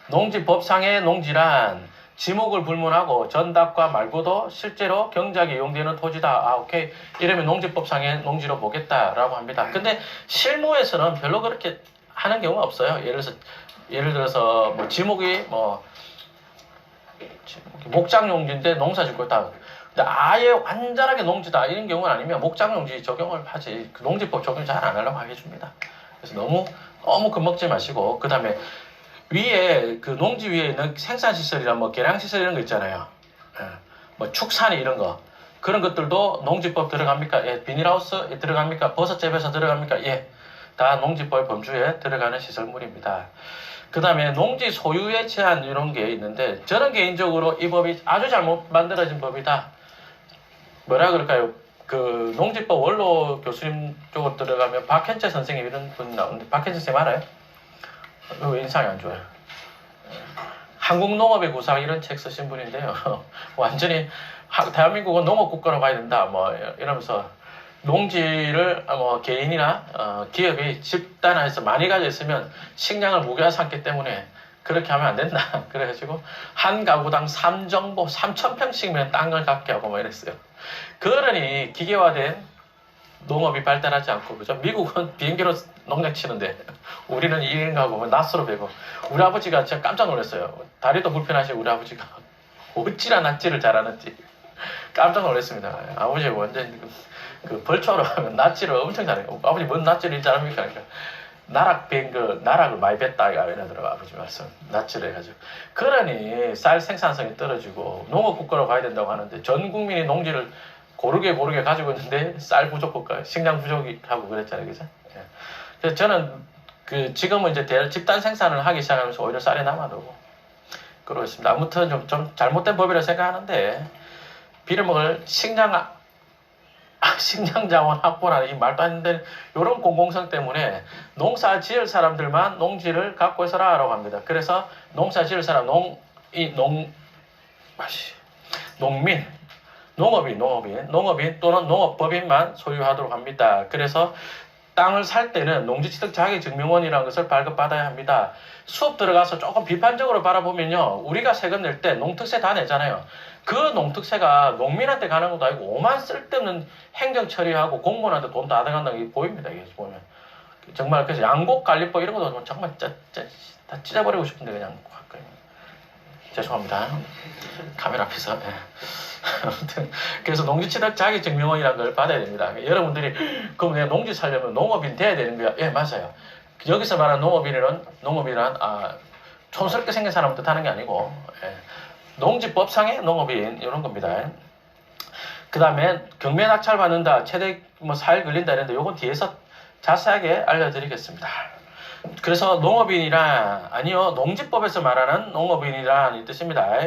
농지법상의 농지란 지목을 불문하고 전답과 말고도 실제로 경작에 이용되는 토지다. 아, 오케이. 이러면 농지법상의 농지로 보겠다라고 합니다. 근데 실무에서는 별로 그렇게 하는 경우가 없어요. 예를 들어서 뭐 지목이 목장용지인데 농사짓고 있다. 근데 아예 완전하게 농지다 이런 경우는 아니면 목장용지 적용을 하지 그 농지법 적용 잘 안 하려고 해줍니다. 그래서 너무 겁먹지 마시고 그 다음에 위에 그 농지 위에 있는 생산시설이나 뭐 계량시설 이런 거 있잖아요. 뭐 축산이 이런 거 그런 것들도 농지법 들어갑니까? 예. 비닐하우스 들어갑니까? 버섯 재배사 들어갑니까? 예. 다 농지법 범주에 들어가는 시설물입니다. 그 다음에 농지 소유의 제한 이런 게 있는데 저는 개인적으로 이 법이 아주 잘못 만들어진 법이다. 뭐라 그럴까요? 그 농지법 원로 교수님 쪽으로 들어가면 박현채 선생님 이런 분이 나오는데 박현채 선생님 알아요? 왜 인상이 안 좋아요? 한국농업의 구상 이런 책 쓰신 분인데요. 완전히 대한민국은 농업국가로 가야 된다. 뭐 이러면서 농지를 뭐 개인이나 기업이 집단화해서 많이 가져 있으면 식량을 무기화 삼기 때문에 그렇게 하면 안 된다. 그래가지고 한 가구당 3,000평씩이면 땅을 갖게 하고 뭐 이랬어요. 그러니 기계화된 농업이 발달하지 않고 그죠? 미국은 비행기로 농장 치는데 우리는 1인 가구 낫으로 베고 우리 아버지가 진짜 깜짝 놀랐어요. 다리도 불편하시고 우리 아버지가 어찌나 낫지를 잘하는지 깜짝 놀랐습니다. 아버지 완전 그 벌초로 하면 낫지를 엄청 잘해요. 아버지 뭔 낫지를 잘합니까? 그러니까 나락을 많이 뱉다 이러더라고 아버지 말씀. 낫지를 해가지고 그러니 쌀 생산성이 떨어지고 농업국가로 가야 된다고 하는데 전 국민이 농지를 고르게 가지고 있는데 쌀 부족 국가, 식량 부족하고 그랬잖아요, 그죠? 예. 그래서 저는 지금은 이제 집단 생산을 하기 시작하면서 오히려 쌀이 남아도고 그러고 있습니다. 아무튼 좀 잘못된 법이라 생각하는데 빌어먹을 식량 자원 확보라는 이 말도 안 되는 이런 공공성 때문에 농사 지을 사람들만 농지를 갖고 있어라라고 합니다. 그래서 농사 지을 사람 농업인 또는 농업법인만 소유하도록 합니다. 그래서 땅을 살 때는 농지취득 자격증명원이라는 것을 발급받아야 합니다. 수업 들어가서 조금 비판적으로 바라보면요. 우리가 세금 낼 때 농특세 다 내잖아요. 그 농특세가 농민한테 가는 것도 아니고 오만 쓸데없는 행정 처리하고 공무원한테 돈 다 들어간다는 게 보입니다. 이게 보면. 정말 그래서 양곡관리법 이런 것도 정말 다 찢어버리고 싶은데 그냥 죄송합니다. 카메라 앞에서. 네. 아무튼 그래서 농지취득 자격증명원이라는 걸 받아야 됩니다. 여러분들이 그럼 내가 농지 살려면 농업인 돼야 되는 거야? 예, 맞아요. 여기서 말하는 농업인은 촌스럽게 생긴 사람부터 타는 게 아니고 농지법상의 농업인 이런 겁니다. 그 다음에 경매 낙찰 받는다, 최대 4일 걸린다 이랬는데 요건 뒤에서 자세하게 알려드리겠습니다. 그래서 농지법에서 말하는 농업인이란 이 뜻입니다.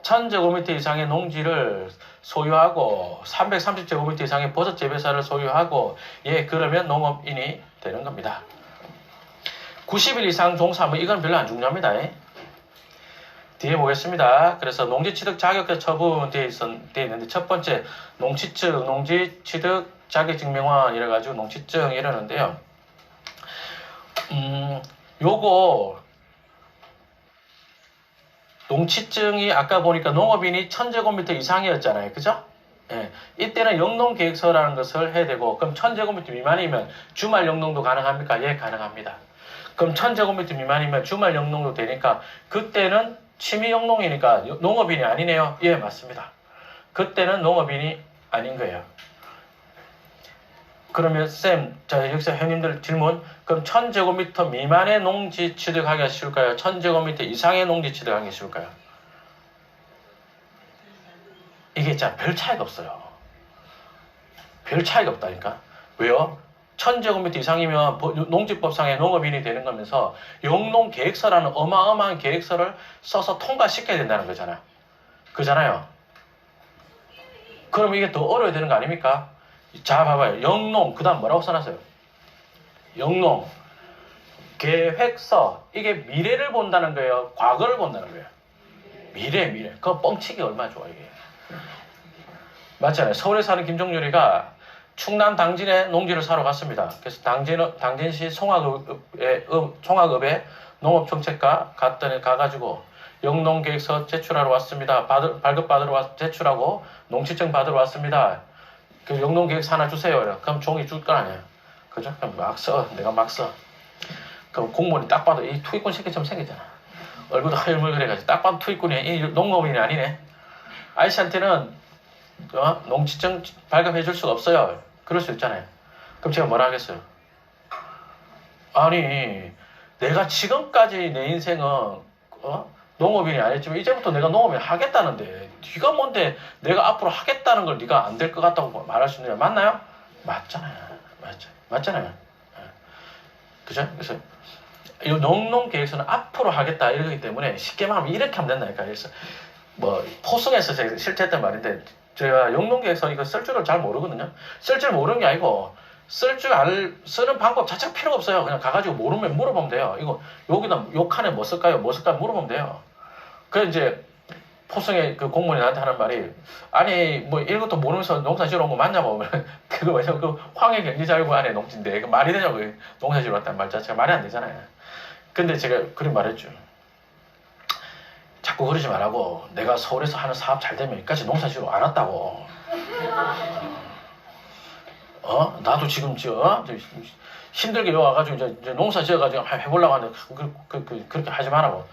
1000제곱미터 이상의 농지를 소유하고 330제곱미터 이상의 버섯 재배사를 소유하고 그러면 농업인이 되는 겁니다. 90일 이상 종사하면 이건 별로 안 중요합니다. 뒤에 보겠습니다. 그래서 농지취득 자격증 처분되어 있는데 첫 번째 농지취득 자격증명원 이래가지고 농취증 이러는데요. 요거 농취증이 아까 보니까 농업인이 1000제곱미터 이상이었잖아요. 그죠? 예, 이때는 영농계획서라는 것을 해야 되고, 그럼 1000제곱미터 미만이면 주말 영농도 가능합니까? 예, 가능합니다. 그럼 1000제곱미터 미만이면 주말 영농도 되니까 그때는 취미 영농이니까 농업인이 아니네요. 예, 맞습니다. 그때는 농업인이 아닌 거예요. 그러면 쌤, 자 여기서 형님들 질문. 그럼 1000제곱미터 미만의 농지 취득하기가 쉬울까요? 1000제곱미터 이상의 농지 취득하기가 쉬울까요? 이게 진짜 별 차이가 없어요. 별 차이가 없다니까. 왜요? 1000제곱미터 이상이면 농지법상의 농업인이 되는 거면서 영농계획서라는 어마어마한 계획서를 써서 통과시켜야 된다는 거잖아요. 그잖아요. 그럼 이게 더 어려워야 되는 거 아닙니까? 자, 봐봐요. 영농, 그 다음 뭐라고 써놨어요? 영농, 계획서. 이게 미래를 본다는 거예요? 과거를 본다는 거예요? 미래. 그거 뻥치기 얼마나 좋아, 이게. 맞잖아요. 서울에 사는 김종률이가 충남 당진에 농지를 사러 갔습니다. 그래서 당진시 송화읍에 농업정책과 가가지고 영농계획서 제출하러 왔습니다. 발급받으러 제출하고 농지증 받으러 왔습니다. 그 영농계획서 하나 주세요. 그럼 종이 줄 거 아니에요. 그죠? 그럼 막 써. 내가 막 써. 그럼 공무원이 딱 봐도 이 투입꾼 새끼처럼 생겼잖아. 얼굴도 하얘물그래가지고 딱 봐도 투입꾼이 이 농업인이 아니네. 아저씨한테는 농지증 발급해 줄 수가 없어요. 그럴 수 있잖아요. 그럼 제가 뭐라 하겠어요? 아니, 내가 지금까지 내 인생은 농업인이 아니었지만 이제부터 내가 농업인 하겠다는데 네가 뭔데 내가 앞으로 하겠다는 걸 네가 안 될 것 같다고 말할 수 있느냐? 맞나요? 맞잖아요. 맞잖아요. 그죠? 그래서 이 농농계획서는 앞으로 하겠다 이러기 때문에 쉽게 말하면 이렇게 하면 된다니까. 그래서 뭐 포승에서 제가 실제 했던 말인데 제가 영농계획서 이거 쓸 줄을 잘 모르거든요. 쓸 줄 모르는 게 아니고 쓰는 방법 자체가 필요가 없어요. 그냥 가가지고 모르면 물어보면 돼요. 이거 여기다 요 칸에 뭐 쓸까요? 뭐 쓸까요? 물어보면 돼요. 그래 이제 포승의 그 공무원이 나한테 하는 말이 아니 뭐 이것도 모르면서 농사 지으러 온 거 맞냐고. 그거 왜냐면 그 황해경제자유부 안에 농지인데 그 말이 되냐고. 농사 지으러 왔다는 말 자체가 말이 안 되잖아요. 근데 제가 그런 말했죠. 자꾸 그러지 말라고. 내가 서울에서 하는 사업 잘 되면 여기까지 농사 지으러 안 왔다고. 나도 지금 힘들게 와가지고 이제 농사 지어가지고 해보려고 하는데 그렇게 하지 말라고.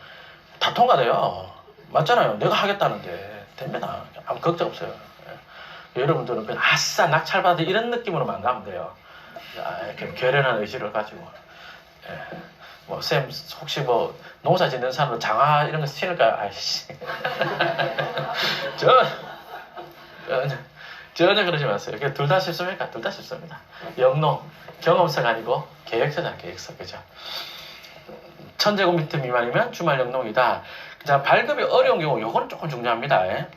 다 통과돼요. 맞잖아요. 내가 하겠다는데 됩니다. 아무 걱정 없어요. 예. 여러분들은 그냥 아싸 낙찰받은 이런 느낌으로만 가면 돼요. 이렇게 결연한 의지를 가지고. 예. 뭐 쌤 혹시 뭐 농사 짓는 사람도 장화 이런 거 신을까요? 아이씨. 전혀 그러지 마세요. 둘 다 쉽습니까? 둘 다 쉽습니다. 영농, 경험서가 아니고 계획서잖아, 계획서. 그죠? 1000제곱미터 미만이면 주말 영농이다. 자, 발급이 어려운 경우, 요건 조금 중요합니다. 예?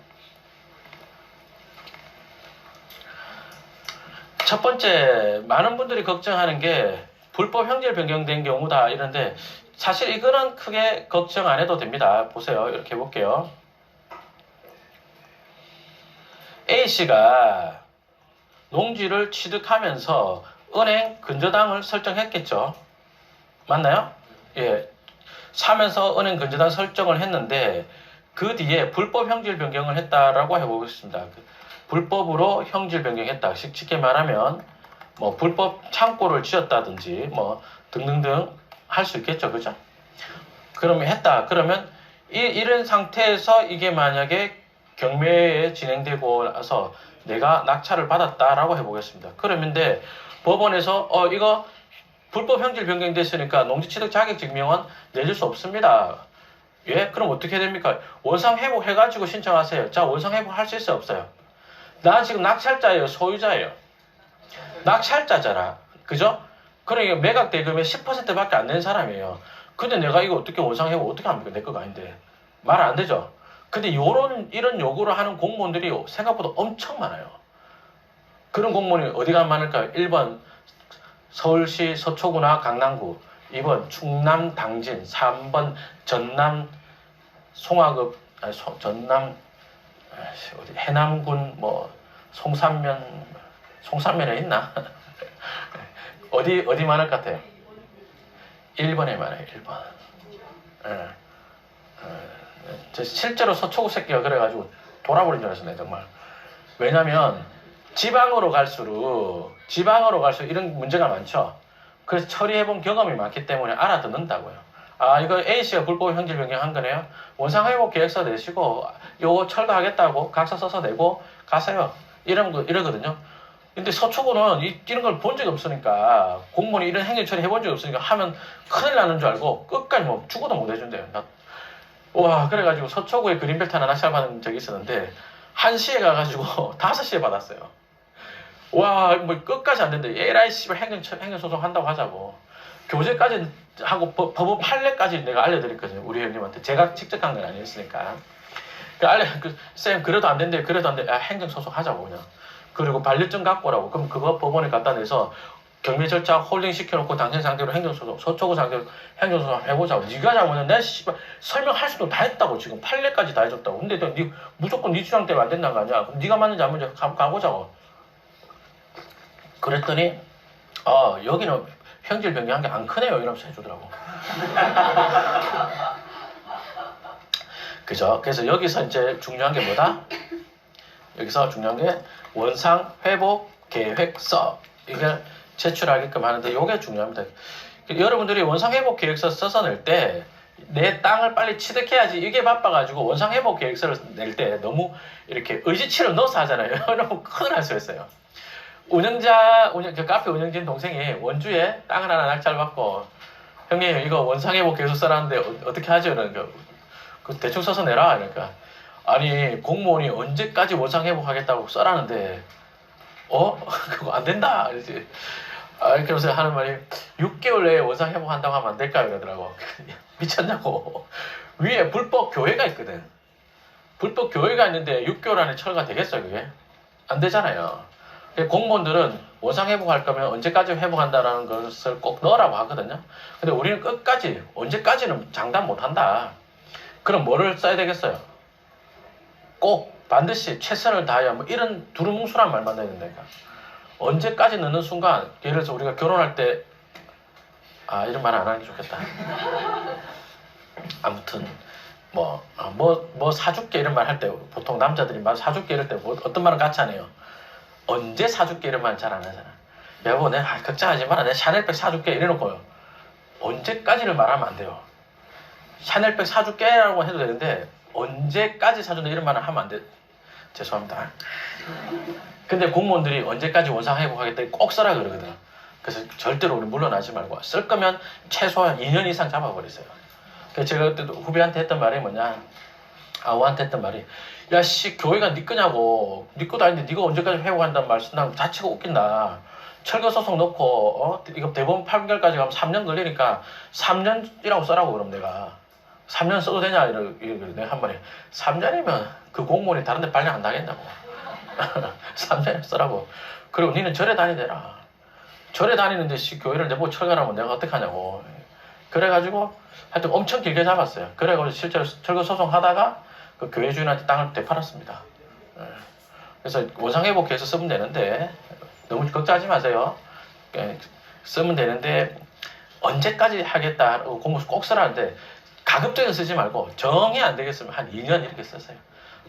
첫 번째, 많은 분들이 걱정하는 게 불법 형질 변경된 경우다 이런데 사실 이거는 크게 걱정 안 해도 됩니다. 보세요. 이렇게 해볼게요. A씨가 농지를 취득하면서 은행 근저당을 설정했겠죠. 맞나요? 예. 사면서 은행 근저당 설정을 했는데 그 뒤에 불법 형질 변경을 했다라고 해보겠습니다. 불법으로 형질 변경했다. 쉽게 말하면 뭐 불법 창고를 지었다든지 뭐 등등등 할 수 있겠죠. 그죠? 그러면 했다. 그러면 이런 상태에서 이게 만약에 경매에 진행되고 나서 내가 낙찰을 받았다라고 해보겠습니다. 그러면데 법원에서 이거 불법 형질 변경됐으니까 농지취득 자격증명은 내줄 수 없습니다. 예? 그럼 어떻게 됩니까? 원상회복 해가지고 신청하세요. 자, 원상회복 할 수 있어요? 없어요? 나 지금 낙찰자예요? 소유자예요? 낙찰자잖아. 그죠? 그러니까 매각 대금의 10%밖에 안 낸 사람이에요. 근데 내가 이거 어떻게 원상회복 어떻게 합니까? 내 거가 아닌데. 말 안 되죠? 근데 이런 요구를 하는 공무원들이 생각보다 엄청 많아요. 그런 공무원이 어디가 많을까요? 1번 서울시 서초구나 강남구, 2번 충남 당진, 3번 전남 송화읍, 전남 어디 해남군 뭐 송산면에 있나? 어디 많을 것 같아요? 1번에 많아요. 1번. 저 실제로 서초구 새끼가 그래가지고 돌아버린 줄 알았어요. 정말. 왜냐면 지방으로 갈수록 이런 문제가 많죠. 그래서 처리해본 경험이 많기 때문에 알아듣는다고요. 아, 이거 A씨가 불법 형질 변경한 거네요. 원상회복 계획서 내시고 요거 철거하겠다고 각서 써서 내고 가세요. 이러거든요. 근데 서초구는 이런 걸 본 적이 없으니까, 공무원이 이런 행위 처리 해본 적이 없으니까 하면 큰일 나는 줄 알고 끝까지 뭐 죽어도 못 해준대요. 와, 그래가지고 서초구에 그린벨트 하나 낚시받은 적이 있었는데 1시에 가가지고 5시에 받았어요. 와, 뭐 끝까지 안 된대. 에라이 씨발 행정소송 한다고 하자고. 교재까지 하고 법원 판례까지 내가 알려드렸거든요. 우리 형님한테. 제가 직접 한 건 아니었으니까. 쌤, 그래도 안 된대. 아, 행정소송 하자고 그냥. 그리고 반려증 갖고 오라고. 그럼 그거 법원에 갖다 내서 경매 절차 홀딩 시켜놓고 당신 상대로 행정소송, 서초구 상대로 행정소송 해보자고. 네가 잘못했는데 내가 씨발 설명할 수도 다 했다고. 지금 판례까지 다 해줬다고. 근데 너 무조건 네 주장 때문에 안 된다는 거 아니야. 그럼 네가 맞는지 안 맞는지 가보자고. 그랬더니 여기는 형질 변경한 게 안 크네요. 이러면서 해주더라고. 그죠? 그래서 여기서 이제 중요한 게 뭐다? 여기서 중요한 게 원상 회복 계획서 이걸 제출하게끔 하는데 이게 중요합니다. 여러분들이 원상 회복 계획서 써서 낼 때 내 땅을 빨리 취득해야지 이게 바빠가지고 원상 회복 계획서를 낼 때 너무 이렇게 의지치를 넣어서 하잖아요. 여러분 큰일 날 수 있어요. 카페 운영진 동생이 원주에 땅을 하나 낙찰받고, 형님 이거 원상회복 계속 써라는데 어떻게 하죠? 그러니까 그 대충 써서 내라. 그러니까 아니 공무원이 언제까지 원상회복 하겠다고 써라는데 그거 안 된다. 이러지. 그러면서 하는 말이 6개월 내에 원상회복 한다고 하면 안 될까? 이러더라고. 미쳤냐고. 위에 불법 교회가 있거든. 불법 교회가 있는데 6개월 안에 철거 되겠어요? 그게? 안 되잖아요. 공무원들은 원상 회복할 거면 언제까지 회복한다라는 것을 꼭 넣으라고 하거든요. 근데 우리는 끝까지, 언제까지는 장담 못 한다. 그럼 뭐를 써야 되겠어요? 꼭 반드시 최선을 다해야 뭐 이런 두루뭉술한 말만 해야 된다니까. 언제까지 넣는 순간, 예를 들어서 우리가 결혼할 때, 이런 말 안 하는 게 좋겠다. 아무튼, 뭐 사줄게 이런 말 할 때, 보통 남자들이 사줄게 이럴 때 어떤 말은 같이 하네요. 언제 사줄게 이런 말 잘 안 하잖아. 여보, 내가 걱정하지 마라. 내가 샤넬백 사줄게 이래놓고요. 언제까지를 말하면 안 돼요. 샤넬백 사줄게 라고 해도 되는데 언제까지 사준다 이런 말을 하면 안 돼. 죄송합니다. 근데 공무원들이 언제까지 원상 회복하겠다 꼭 써라 그러거든. 그래서 절대로 우리 물러나지 말고 쓸 거면 최소한 2년 이상 잡아버리세요. 그래서 제가 그때도 후배한테 했던 말이 뭐냐, 아우한테 했던 말이, 야 씨 교회가 네 거냐고. 네 것도 아닌데 네가 언제까지 회복한다는 말 쓴다는 자체가 웃긴다. 철거 소송 넣고 이거 대법원 판결까지 가면 3년 걸리니까 3년이라고 써라고. 그럼 내가 3년 써도 되냐 이러거든. 내가 한 번에 3년이면 그 공무원이 다른 데 발령 안 나겠냐고. 3년 써라고. 그리고 니는 절에 다니대라. 절에 다니는데 씨 교회를 내보고 철거하면 내가 어떡하냐고. 그래가지고 하여튼 엄청 길게 잡았어요. 그래가지고 실제로 철거 소송 하다가 그 교회 주인한테 땅을 되팔았습니다. 그래서 원상회복해서 쓰면 되는데 너무 걱정하지 마세요. 쓰면 되는데 언제까지 하겠다고 공무원 꼭 쓰라는데 가급적이면 쓰지 말고 정이 안 되겠으면 한 2년 이렇게 썼어요.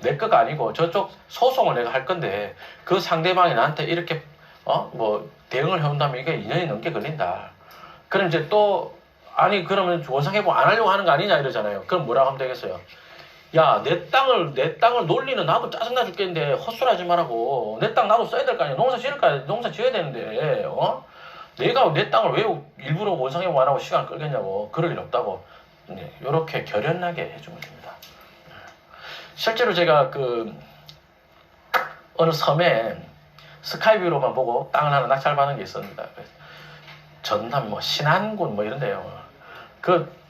내 거가 아니고 저쪽 소송을 내가 할 건데 그 상대방이 나한테 이렇게 대응을 해온다면 이게 2년이 넘게 걸린다. 그럼 이제 또 그러면 원상회복 안 하려고 하는 거 아니냐 이러잖아요. 그럼 뭐라고 하면 되겠어요? 야, 내 땅을 놀리는 나도 짜증나 죽겠는데 헛소리하지 말라고. 내 땅 나도 써야 될 거 아니야. 농사 지을 거 아니야. 농사 지어야 되는데 내가 내 땅을 왜 일부러 원상회복 안 하고 시간 끌겠냐고. 그럴 일 없다고. 이렇게 결연하게 해주면 됩니다. 실제로 제가 어느 섬에 스카이뷰로만 보고 땅을 하나 낙찰받은 게 있었습니다. 전남 신안군 이런 데요.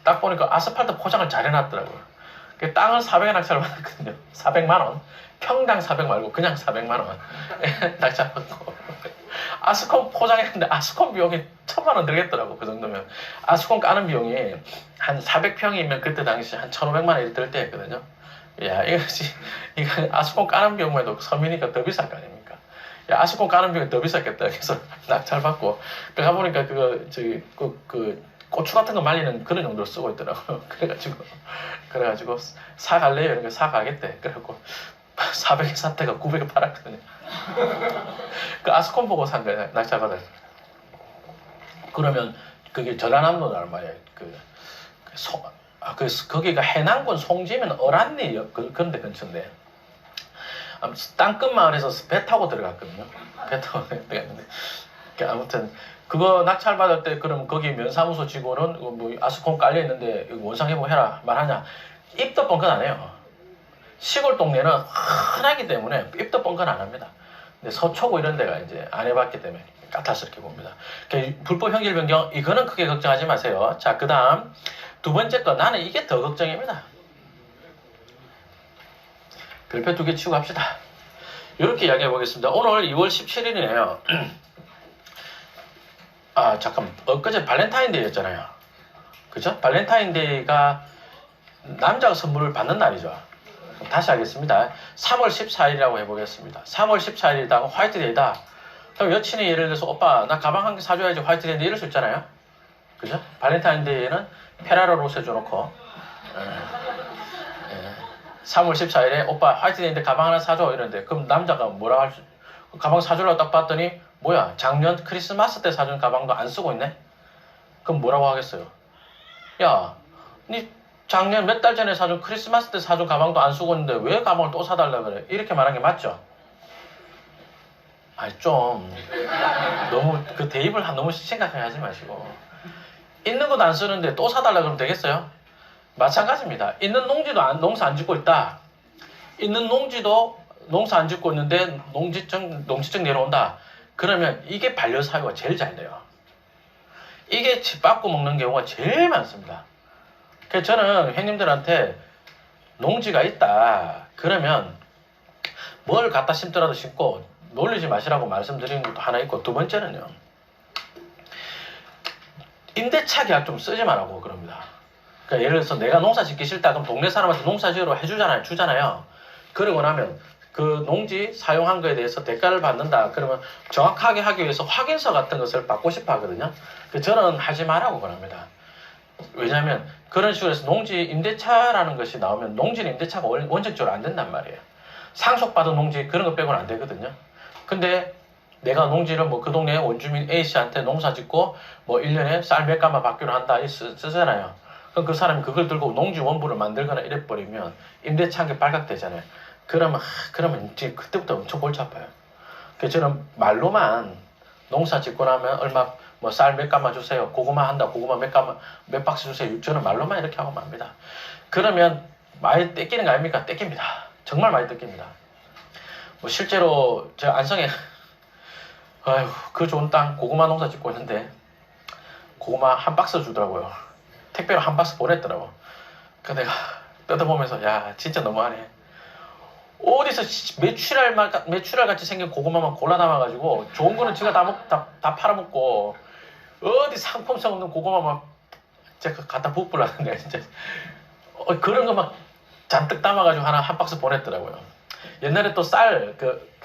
딱 보니까 아스팔트 포장을 잘 해놨더라고요. 땅을 400에 낙찰받았거든요. 400만 원. 평당 400 말고 그냥 400만 원 낙찰받고 아스콘 포장했는데 아스콘 비용이 1000만 원 들겠더라고. 그 정도면 아스콘 까는 비용이 한 400평이면 그때 당시 한 1500만 원이 들 때였거든요. 야, 이거 아스콘 까는 비용만 해도 섬이니까 더 비쌀 거 아닙니까? 야, 아스콘 까는 비용이 더 비쌌겠다. 그래서 낙찰받고 가보니까 고추 같은 거 말리는 그런 용도로 쓰고 있더라고요. 그래가지고 사갈래요? 이런 거 사가겠대. 그래갖고 400에 샀다가 900에 팔았거든요. 그 아스콘 보고 산 거예요. 낙찰받아서. 그러면 그게 전라남도 얼마예요? 거기가 해남군 송지면 어란리 그런 데 근처인데. 땅끝 마을에서 배 타고 들어갔거든요. 배 타고 들어갔는데. 아무튼 그거 낙찰 받을 때 그럼 거기 면사무소 직원은 뭐 아스콘 깔려 있는데 원상 회복해라 말하냐? 입도 뻥끗 안 해요. 시골 동네는 흔하기 때문에 입도 뻥끗 안 합니다. 근데 서초구 이런 데가 이제 안 해봤기 때문에 까탈스럽게 봅니다. 불법 형질 변경 이거는 크게 걱정하지 마세요. 자, 그다음 두 번째 거 나는 이게 더 걱정입니다. 별표 2개 치고 갑시다. 이렇게 이야기해 보겠습니다. 오늘 2월 17일이네요. 아, 잠깐. 엊그제 발렌타인데이였잖아요. 그죠? 발렌타인데이가 남자가 선물을 받는 날이죠. 다시 하겠습니다. 3월 14일이라고 해보겠습니다. 3월 14일이다. 화이트데이다. 그럼 여친이 예를 들어서 오빠 나 가방 한 개 사줘야지 화이트데이인데 이럴 수 있잖아요. 그죠? 발렌타인데이에는 페라로 로스 해줘놓고 3월 14일에 오빠 화이트데이인데 가방 하나 사줘 이러는데 그럼 남자가 뭐라고 할지 가방 사주려고 딱 봤더니 뭐야 작년 크리스마스 때 사준 가방도 안 쓰고 있네? 그럼 뭐라고 하겠어요? 야, 니 작년 몇 달 전에 사준 크리스마스 때 사준 가방도 안 쓰고 있는데 왜 가방을 또 사달라 그래? 이렇게 말한 게 맞죠? 아니 좀 너무 그 대입을 너무 심각하게 하지 마시고 있는 것도 안 쓰는데 또 사달라 그러면 되겠어요? 마찬가지입니다. 있는 농지도 농사 안 짓고 있다. 있는 농지도 농사 안 짓고 있는데 농지증 내려온다. 그러면 이게 반려사유가 제일 잘 돼요. 이게 집 받고 먹는 경우가 제일 많습니다. 그래서 저는 형님들한테 농지가 있다. 그러면 뭘 갖다 심더라도 심고 놀리지 마시라고 말씀드리는 것도 하나 있고 두 번째는요. 임대차 계약 좀 쓰지 말라고 그럽니다. 그러니까 예를 들어서 내가 농사 짓기 싫다 그럼 동네 사람한테 농사 지으러 주잖아요. 그러고 나면 그 농지 사용한 거에 대해서 대가를 받는다. 그러면 정확하게 하기 위해서 확인서 같은 것을 받고 싶어 하거든요. 저는 하지 말라고 그럽니다. 왜냐하면 그런 식으로 해서 농지 임대차라는 것이 나오면 농지는 임대차가 원칙적으로 안 된단 말이에요. 상속받은 농지 그런 거 빼고는 안 되거든요. 근데 내가 농지를 뭐 그 동네 원주민 A씨한테 농사 짓고 뭐 1년에 쌀 몇 가마 받기로 한다 쓰잖아요. 그럼 그 사람이 그걸 들고 농지 원부를 만들거나 이래버리면 임대차 한 게 발각되잖아요. 그러면 이제 그때부터 엄청 골치 아파요. 그래서 저는 말로만 농사 짓고 나면 얼마 뭐 쌀 몇 가마 주세요. 고구마 한다. 고구마 몇 박스 주세요. 저는 말로만 이렇게 하고 맙니다. 그러면 많이 떼끼는 거 아닙니까? 떼낍니다. 정말 많이 떼낍니다. 뭐 실제로 저 안성에 아휴 그 좋은 땅 고구마 농사 짓고 있는데 고구마 한 박스 주더라고요. 택배로 한 박스 보냈더라고. 그 내가 뜯어보면서 야 진짜 너무하네. 어디서 메추랄 같이 생긴 고구마만 골라 담아가지고 좋은 거는 지가 다 팔아먹고 어디 상품성 없는 고구마만 제가 갖다 부풀라는데 진짜 그런 거 막 잔뜩 담아가지고 한 박스 보냈더라고요. 옛날에 또 쌀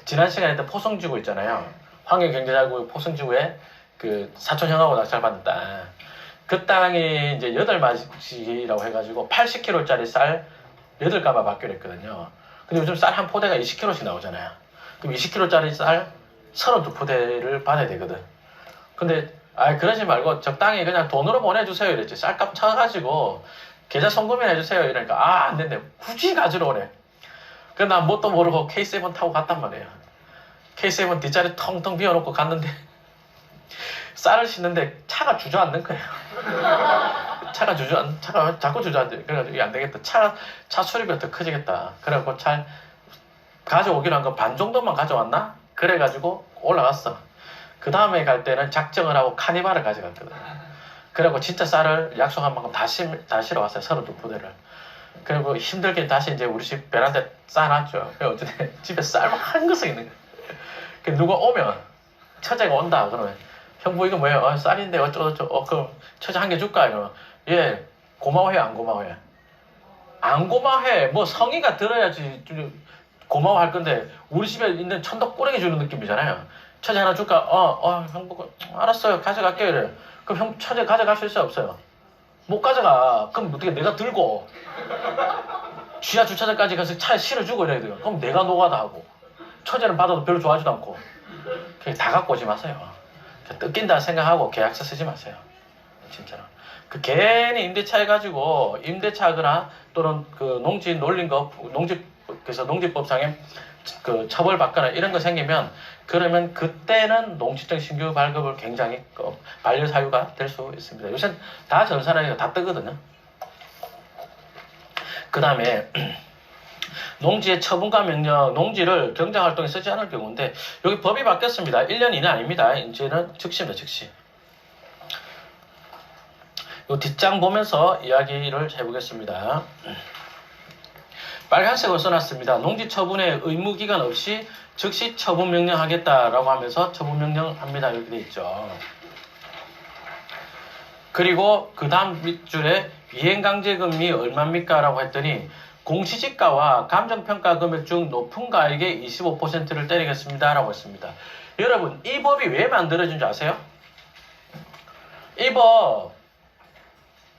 지난 시간에 또 포성지구 있잖아요. 환경경제자구 포성지구에 그 사촌 형하고 낙찰받은 땅. 그 땅이 이제 8마지라고 해가지고 80kg짜리 쌀 8가마 받기로 했거든요. 근데 요즘 쌀 한 포대가 20kg씩 나오잖아요. 그럼 20kg짜리 쌀 32포대를 받아야 되거든. 근데 그러지 말고 적당히 그냥 돈으로 보내주세요 이랬지. 쌀값 쳐가지고 계좌 송금이나 해주세요 이러니까 안 된대. 굳이 가지러 오래. 그래서 난 뭣도 모르고 K7 타고 갔단 말이에요. K7 뒷자리 텅텅 비워놓고 갔는데 쌀을 싣는데 차가 주저앉는 거예요. 차가 자꾸 주저앉아요. 그래가지고 이게 안 되겠다. 차 수리비가 더 커지겠다. 그래갖고 차 가져오기로 한 거 반 정도만 가져왔나? 그래가지고 올라갔어. 그 다음에 갈 때는 작정을 하고 카니발을 가져갔거든. 그래갖고 진짜 쌀을 약속한 만큼 다 실어 왔어요. 32포대를. 그리고 힘들게 다시 이제 우리 집 베란다에 쌓아놨죠. 어쨌든 집에 쌀만 한 것이 있는 거예요. 누가 오면 처제가 온다. 그러면 형부 이거 뭐예요? 쌀인데 어쩌고저쩌고. 그럼 처제 한 개 줄까? 이러면 예, 고마워해 안 고마워해? 안 고마워해. 뭐 성의가 들어야지 고마워할 건데 우리 집에 있는 천덕 꾸러기 주는 느낌이잖아요. 처제 하나 줄까? 형부 알았어요. 가져갈게요. 이래. 그럼 형 처제 가져갈 수 있어요? 없어요? 못 가져가. 그럼 어떻게 내가 들고 지하 주차장까지 가서 차에 실어주고 이래야 돼요. 그럼 내가 노가다 하고 처제는 받아도 별로 좋아하지도 않고. 그냥 다 갖고 오지 마세요. 뜯긴다 생각하고 계약서 쓰지 마세요. 진짜로. 그 괜히 임대차 해가지고 임대차거나 또는 그 농지 놀린 거 그래서 농지법상에 그 처벌받거나 이런 거 생기면 그러면 그때는 농지증 신규 발급을 굉장히 반려 사유가 될 수 있습니다. 요새 다 전산하니까 다 뜨거든요. 그 다음에 농지의 처분과 명령, 농지를 경작활동에 쓰지 않을 경우인데 여기 법이 바뀌었습니다. 1년 이내 아닙니다. 이제는 즉시입니다. 즉시. 이 뒷장 보면서 이야기를 해보겠습니다. 빨간색으로 써놨습니다. 농지 처분에 의무기간 없이 즉시 처분 명령하겠다라고 하면서 처분 명령합니다. 이렇게 돼 있죠. 그리고 그 다음 밑줄에 이행강제금이 얼마입니까? 라고 했더니 공시지가와 감정평가 금액 중 높은 가액의 25%를 때리겠습니다. 라고 했습니다. 여러분, 이 법이 왜 만들어진 줄 아세요? 이 법,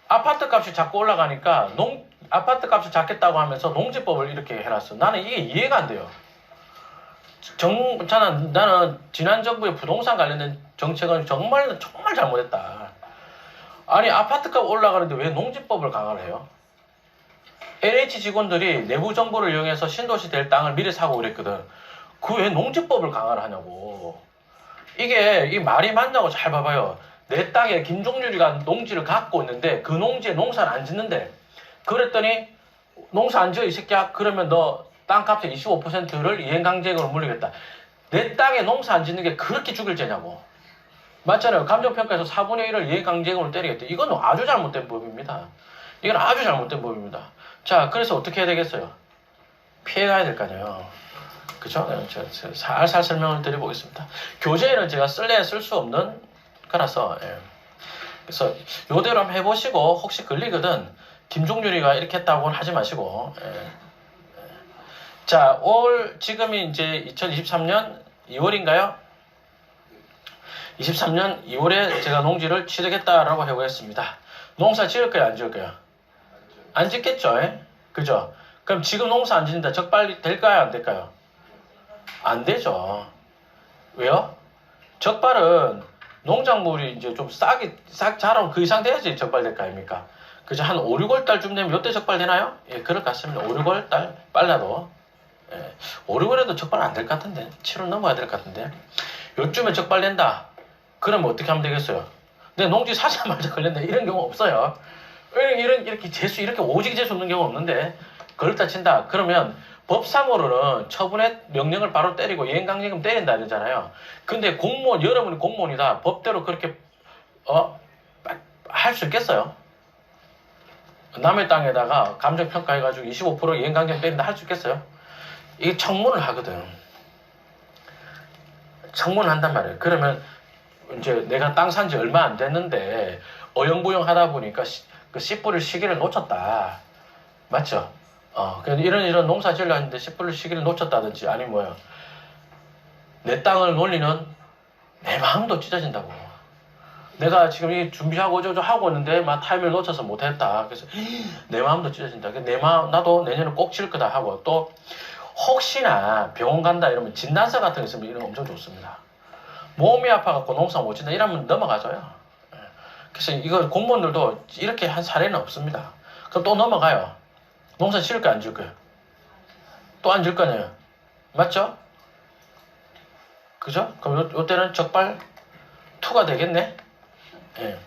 아파트 값이 자꾸 올라가니까 아파트 값을 잡겠다고 하면서 농지법을 이렇게 해놨어. 나는 이게 이해가 안 돼요. 나는 지난 정부의 부동산 관련된 정책은 정말 잘못했다. 아니, 아파트값 올라가는데 왜 농지법을 강화를 해요? LH 직원들이 내부 정보를 이용해서 신도시 될 땅을 미리 사고 그랬거든. 그 왜 농지법을 강화를 하냐고. 이게 말이 맞냐고. 잘 봐봐요. 내 땅에 김종률이가 농지를 갖고 있는데 그 농지에 농사를 안 짓는데, 그랬더니 농사 안 지어 이 새끼야. 그러면 너 땅값의 25%를 이행강제금으로 물리겠다. 내 땅에 농사 안 짓는 게 그렇게 죽일 죄냐고. 맞잖아요. 감정평가에서 4분의 1을 이행강제금으로 때리겠다. 이건 아주 잘못된 법입니다. 이건 아주 잘못된 법입니다. 자, 그래서 어떻게 해야 되겠어요? 피해가야 될 거 아니에요. 그죠? 제가 살살 설명을 드려보겠습니다. 교재에는 제가 쓸래야 쓸 수 없는 거라서, 예. 그래서 요대로 한번 해보시고 혹시 걸리거든 김종률이가 이렇게 했다고는 하지 마시고, 예. 자, 지금이 이제 2023년 2월인가요? 23년 2월에 제가 농지를 취득했다라고 해보겠습니다. 농사 지을 거야, 안 지을 거야? 안 짓겠죠? 예? 그죠? 그럼 지금 농사 안 짓는다. 적발 될까요? 안 될까요? 안 되죠. 왜요? 적발은 농작물이 이제 좀 싹 자라면 그 이상 돼야지 적발될 거 아닙니까? 그죠? 한 5, 6월 달쯤 되면 이때 적발되나요? 예, 그럴 것 같습니다. 5, 6월 달 빨라도. 예, 5, 6월에도 적발 안 될 것 같은데. 7월 넘어야 될 것 같은데. 요쯤에 적발된다. 그러면 어떻게 하면 되겠어요? 근데 농지 사자마자 걸렸네. 이런 경우 없어요. 이렇게 이렇게 오지게 재수 없는 경우 없는데, 걸렸다 친다. 그러면 법상으로는 처분의 명령을 바로 때리고 이행강제금 때린다 그러잖아요. 근데 여러분이 공무원이다. 법대로 그렇게, 할 수 있겠어요? 남의 땅에다가 감정평가해가지고 25% 이행강제금 때린다 할 수 있겠어요? 이게 청문을 하거든. 청문을 한단 말이에요. 그러면 이제 내가 땅 산 지 얼마 안 됐는데 어영부영 하다 보니까 그 씨 뿌릴 시기를 놓쳤다. 맞죠? 이런 농사 지으려 했는데 씨 뿌릴 시기를 놓쳤다든지, 아니 뭐야. 내 땅을 놀리는 내 마음도 찢어진다고. 내가 지금 이 준비하고 저저 하고 있는데 막 타이밍을 놓쳐서 못했다. 그래서 내 마음도 찢어진다. 나도 내년에 꼭 지을 거다 하고, 또 혹시나 병원 간다 이러면 진단서 같은 거 있으면 이런 거 엄청 좋습니다. 몸이 아파갖고 농사 못 짓는다 이러면 넘어가줘요. 그래서 이거 공무원들도 이렇게 한 사례는 없습니다. 그럼 또 넘어가요. 농사 지을 거야, 안 지을 거야? 또 안 지을 거네요. 맞죠? 그죠? 그럼 요때는 적발 2가 되겠네? 예.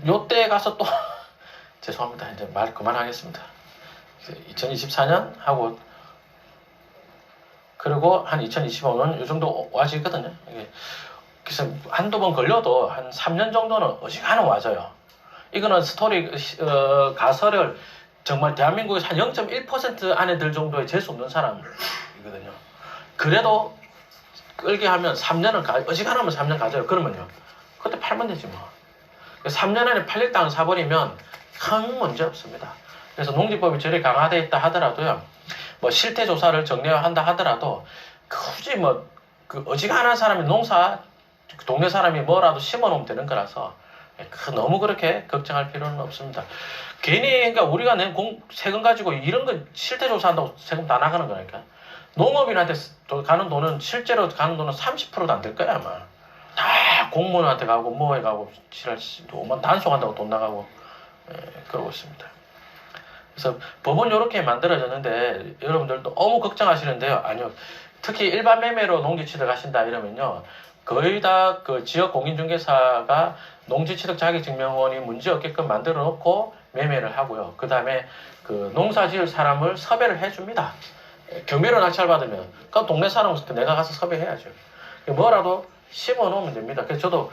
요때 가서 또, 죄송합니다. 이제 말 그만하겠습니다. 2024년 하고, 그리고 한 2025년 요 정도 와지거든요. 그래서 한두 번 걸려도 한 3년 정도는 어지간하면 와져요. 이거는 가설을 정말 대한민국에서 한 0.1% 안에 들 정도의 재수 없는 사람이거든요. 그래도 끌게 하면 3년은 어지간하면 3년 가져요. 그러면요. 그때 팔면 되지 뭐. 3년 안에 팔릴 땅을 사버리면 큰 문제 없습니다. 그래서 농지법이 저리 강화되어 있다 하더라도요. 뭐 실태 조사를 정례화한다 하더라도 굳이 그 어지간한 사람이 동네 사람이 뭐라도 심어놓으면 되는 거라서 너무 그렇게 걱정할 필요는 없습니다. 괜히 그러니까 우리가 낸 세금 가지고 이런 거 실태 조사한다고 세금 다 나가는 거니까. 농업인한테 가는 돈은 실제로 가는 돈은 30%도 안 될 거야 아마. 다 공무원한테 가고 뭐에 가고 지랄 단속한다고 돈 나가고 그러고 있습니다. 그래서 법은 이렇게 만들어졌는데 여러분들도 너무 걱정하시는데요. 아니요. 특히 일반 매매로 농지 취득하신다 이러면요. 거의 다 그 지역 공인중개사가 농지 취득 자격증명원이 문제 없게끔 만들어 놓고 매매를 하고요. 그 다음에 그 농사 지을 사람을 섭외를 해줍니다. 경매로 낙찰 받으면 그 동네 사람 내가 가서 섭외해야죠. 뭐라도 심어 놓으면 됩니다. 그래서 저도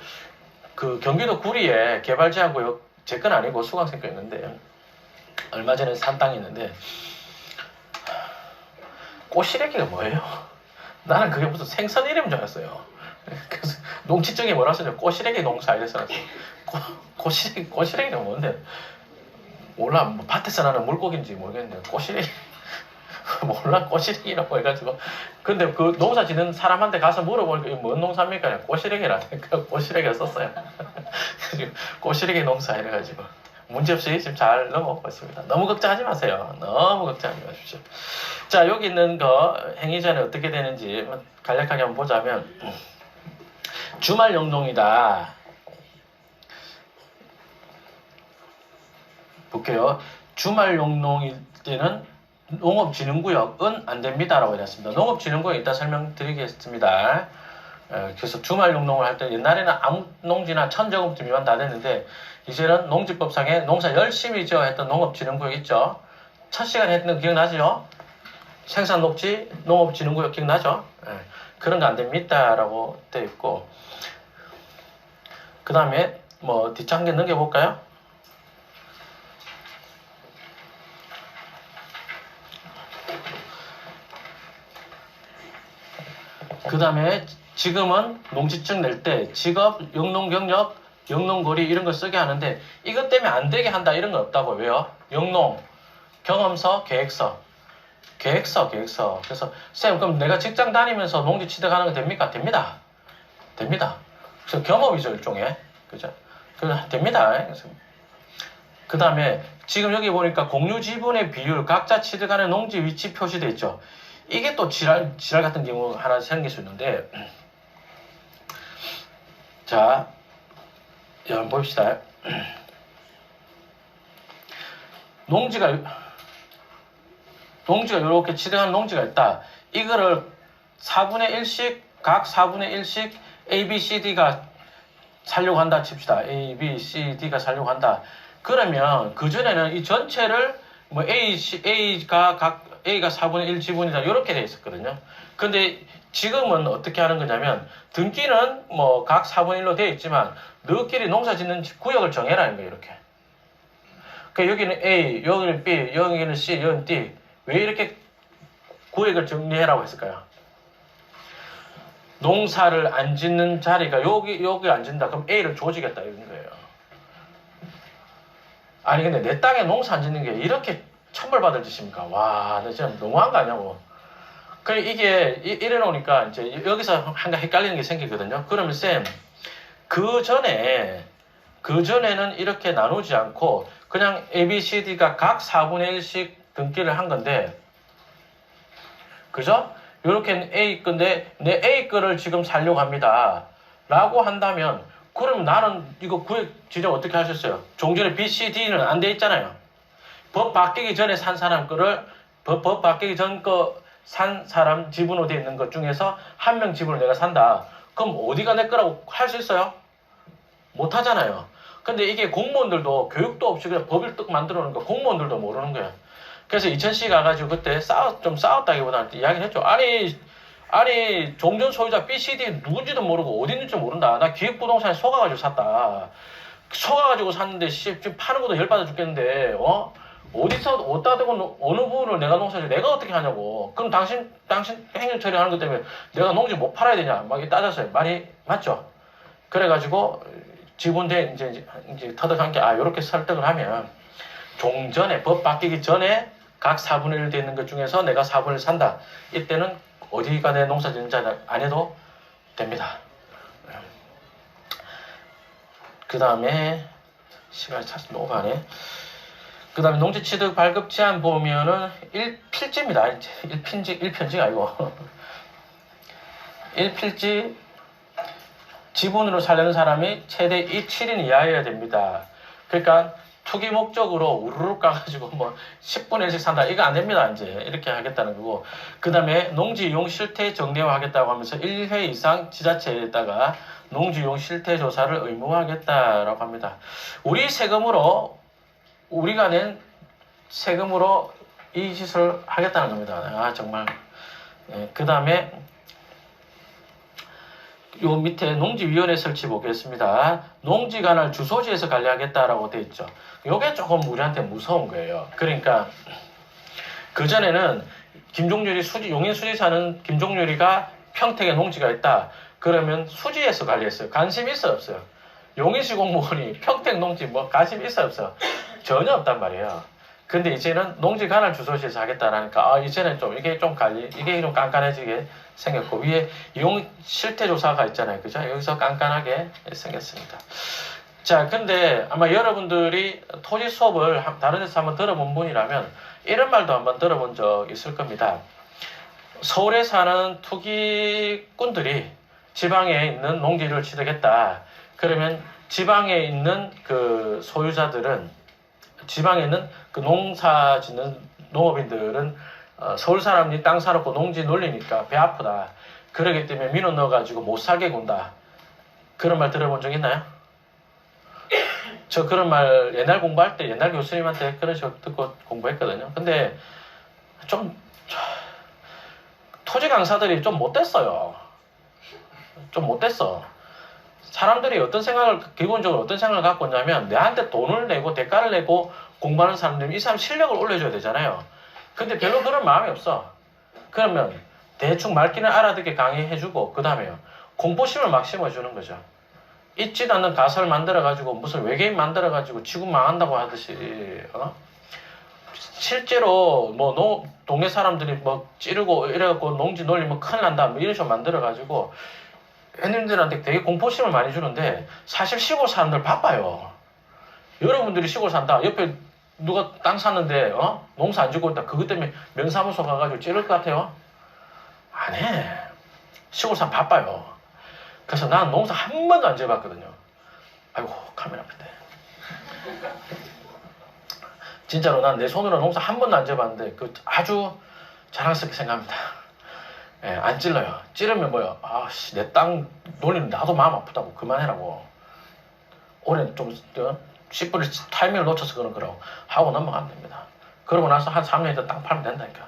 그 경기도 구리에 개발제한구역 제 건 아니고 수강생 거 있는데 얼마 전에 산 땅이 있는데 꼬시래기가 뭐예요? 나는 그게 무슨 생선 이름인 줄 알았어요. 그래서 농지증이 뭐라 써요? 꼬시래기 농사 이래서 꼬시래기는 뭔데? 몰라. 뭐 밭에서 나는 물고기인지 모르겠는데 꼬시래기 몰라. 꼬시래기라고 해가지고 근데 그 농사 짓는 사람한테 가서 물어보니까 이게 뭔 농사입니까? 꼬시래기라. 그 꼬시래기를 썼어요. 꼬시래기 농사 이래가지고 문제없이 지금 잘 넘어오고 있습니다. 너무 걱정하지 마세요. 너무 걱정하지 마십시오. 자, 여기 있는 거 행위 전에 어떻게 되는지 간략하게 한번 보자면 주말 용농이다. 볼게요. 주말 용농일 때는 농업진흥구역은 안 됩니다라고 해놨습니다. 농업진흥구역 이따 설명드리겠습니다. 그래서 주말 용농을 할 때 옛날에는 아무 농지나 1000제곱미터 미만 다 됐는데 이제는 농지법상에 농사 열심히 지어 했던 농업진흥구역 있죠. 첫 시간에 했던 거 기억나죠? 생산녹지 농업진흥구역 기억나죠? 그런 거 안 됩니다라고 되어 있고 그 다음에 뭐 뒷장 한 개 넘겨볼까요? 그 다음에 지금은 농지증 낼 때 직업, 영농경력, 영농거리 이런 거 쓰게 하는데 이것 때문에 안 되게 한다 이런 거 없다고. 왜요? 영농, 경험서, 계획서. 그래서 쌤 그럼 내가 직장 다니면서 농지 취득하는 거 됩니까? 됩니다. 그래서 겸업이죠 일종의. 그죠? 그래서 됩니다. 그 다음에 지금 여기 보니까 공유 지분의 비율 각자 취득하는 농지 위치 표시되어 있죠. 이게 또 지랄 같은 경우 하나 생길 수 있는데 자 한번 봅시다. 농지가 이렇게 취득하는 농지가 있다. 이거를 4분의 1씩 각 4분의 1씩 A, B, C, D가 살려고 한다 칩시다. A, B, C, D가 살려고 한다. 그러면 그전에는 이 전체를 뭐 A가 4분의 1 지분이다 이렇게 돼 있었거든요. 근데 지금은 어떻게 하는 거냐면 등기는 뭐 각 4분의 1로 되어 있지만 너희끼리 농사 짓는 구역을 정해라는 거예요. 이렇게. 그러니까 여기는 A, 여기는 B, 여기는 C, 여기는 D. 왜 이렇게 구역을 정리해라고 했을까요? 농사를 안 짓는 자리가 여기 안 짓는다. 그럼 A를 조지겠다 이런 거예요. 아니 근데 내 땅에 농사 안 짓는 게 이렇게 천벌받을 짓입니까? 와, 나 진짜 너무한 거 아니냐고. 그 이게 이래 놓으니까 이제 여기서 한가 헷갈리는 게 생기거든요. 그러면 쌤, 그전에는 이렇게 나누지 않고 그냥 A, B, C, D가 각 4분의 1씩 등기를 한 건데, 그죠? 요렇게 A 건데 내 A 거를 지금 살려고 합니다. 라고 한다면 그럼 나는 이거 구역 지정 어떻게 하셨어요? 종전에 B, C, D는 안 돼 있잖아요. 법 바뀌기 전에 산 사람 거를 법 바뀌기 전 거 산 사람 지분으로 되어 있는 것 중에서 한 명 지분을 내가 산다. 그럼 어디가 내 거라고 할 수 있어요? 못 하잖아요. 근데 이게 공무원들도 교육도 없이 그냥 법을 뚝 만들어 놓은 거 공무원들도 모르는 거야. 그래서 이천시 가가지고 그때 좀 싸웠다기보다는 이야기를 했죠. 아니 종전 소유자 BCD 누군지도 모르고 어디 있는지 모른다. 나 기획부동산에 속아가지고 샀다. 속아가지고 샀는데 지금 파는 것도 열받아 죽겠는데 어디다 대고 어느 부분을 내가 농사를 내가 어떻게 하냐고. 그럼 당신 행정 처리하는 것 때문에 내가 농지 못 팔아야 되냐 막 따졌어요. 말이 맞죠? 그래가지고 지분대 이제 터득한 게 요렇게 설득을 하면 종전에 법 바뀌기 전에 각 4분의 1 되어 있는 것 중에서 내가 4분의 1 산다. 이때는 어디가 내 농사 짓는 자 안 해도 됩니다. 그 다음에 시간이 차서 너무 가네. 그 다음에 농지취득 발급 제한 보면은 1필지입니다. 1편지가 아니고 1필지 지분으로 살려는 사람이 최대 7인 이하여야 됩니다. 그러니까 투기 목적으로 우르르 까가지고 뭐 10분의 1씩 산다. 이거 안 됩니다. 이제 이렇게 하겠다는 거고. 그 다음에 농지 이용 실태 정례화 하겠다고 하면서 1회 이상 지자체에다가 농지 이용 실태 조사를 의무화하겠다라고 합니다. 우리 세금으로, 우리가 낸 세금으로 이 짓을 하겠다는 겁니다. 아, 정말. 그 다음에 요 밑에 농지위원회 설치 보겠습니다. 농지관할 주소지에서 관리하겠다라고 돼 있죠. 요게 조금 우리한테 무서운 거예요. 그러니까 그전에는 김종률이 용인 수지 사는 김종률이가 평택에 농지가 있다. 그러면 수지에서 관리했어요. 관심 있어 없어요? 용인시 공무원이 평택 농지 뭐 관심 있어 없어? 전혀 없단 말이에요. 근데 이제는 농지 관할 주소지에서 하겠다라니까 이제는 좀 이게 좀 깐깐해지게 생겼고 위에 이용 실태 조사가 있잖아요. 그죠? 여기서 깐깐하게 생겼습니다. 자, 근데 아마 여러분들이 토지 수업을 다른 데서 한번 들어본 분이라면 이런 말도 한번 들어본 적 있을 겁니다. 서울에 사는 투기꾼들이 지방에 있는 농지를 취득했다. 그러면 지방에 있는 그 소유자들은 지방에 있는 그 농사 짓는 농업인들은 서울 사람이 땅 사놓고 농지 놀리니까 배 아프다. 그러기 때문에 민원 넣어가지고 못 살게 군다. 그런 말 들어본 적 있나요? 저 그런 말 옛날 공부할 때 옛날 교수님한테 그런 식으로 듣고 공부했거든요. 근데 좀 토지 강사들이 좀 못됐어요. 좀 못됐어. 사람들이 어떤 생각을, 기본적으로 어떤 생각을 갖고 있냐면, 내한테 돈을 내고, 대가를 내고 공부하는 사람들이 이 사람 실력을 올려줘야 되잖아요. 근데 별로 그런 마음이 없어. 그러면 대충 말귀는 알아듣게 강의해주고, 그 다음에요. 공포심을 막 심어주는 거죠. 있지도 않는 가설 만들어가지고, 무슨 외계인 만들어가지고 지구 망한다고 하듯이, 실제로 뭐 동네 사람들이 뭐 찌르고 이래갖고 농지 놀리면 큰일 난다. 뭐 이런 식으로 만들어가지고, 애님들한테 되게 공포심을 많이 주는데 사실 시골 사람들 바빠요. 여러분들이 시골 산다. 옆에 누가 땅 샀는데 농사 안 짓고 있다. 그것 때문에 면사무소 가가지고 찌를 것 같아요? 안 해. 시골 사람 바빠요. 그래서 난 농사 한 번도 안 지어봤거든요. 아이고 카메라 앞인데. 진짜로 난 내 손으로 농사 한 번도 안 지어봤는데 그 아주 자랑스럽게 생각합니다. 예, 안 찔러요. 찌르면 뭐야? 아씨, 내 땅 놀리는 나도 마음 아프다고 그만해라고. 올해 좀 10분을 타이밍을 놓쳐서 그런 거라고 하고 넘어가면 됩니다. 그러고 나서 한 3년 있다 땅 팔면 된다니까.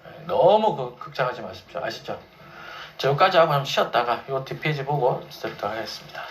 예, 너무 걱정하지 마십시오. 아시죠? 자, 여기까지 하고 한번 쉬었다가 이 뒷페이지 보고 들도록 하겠습니다.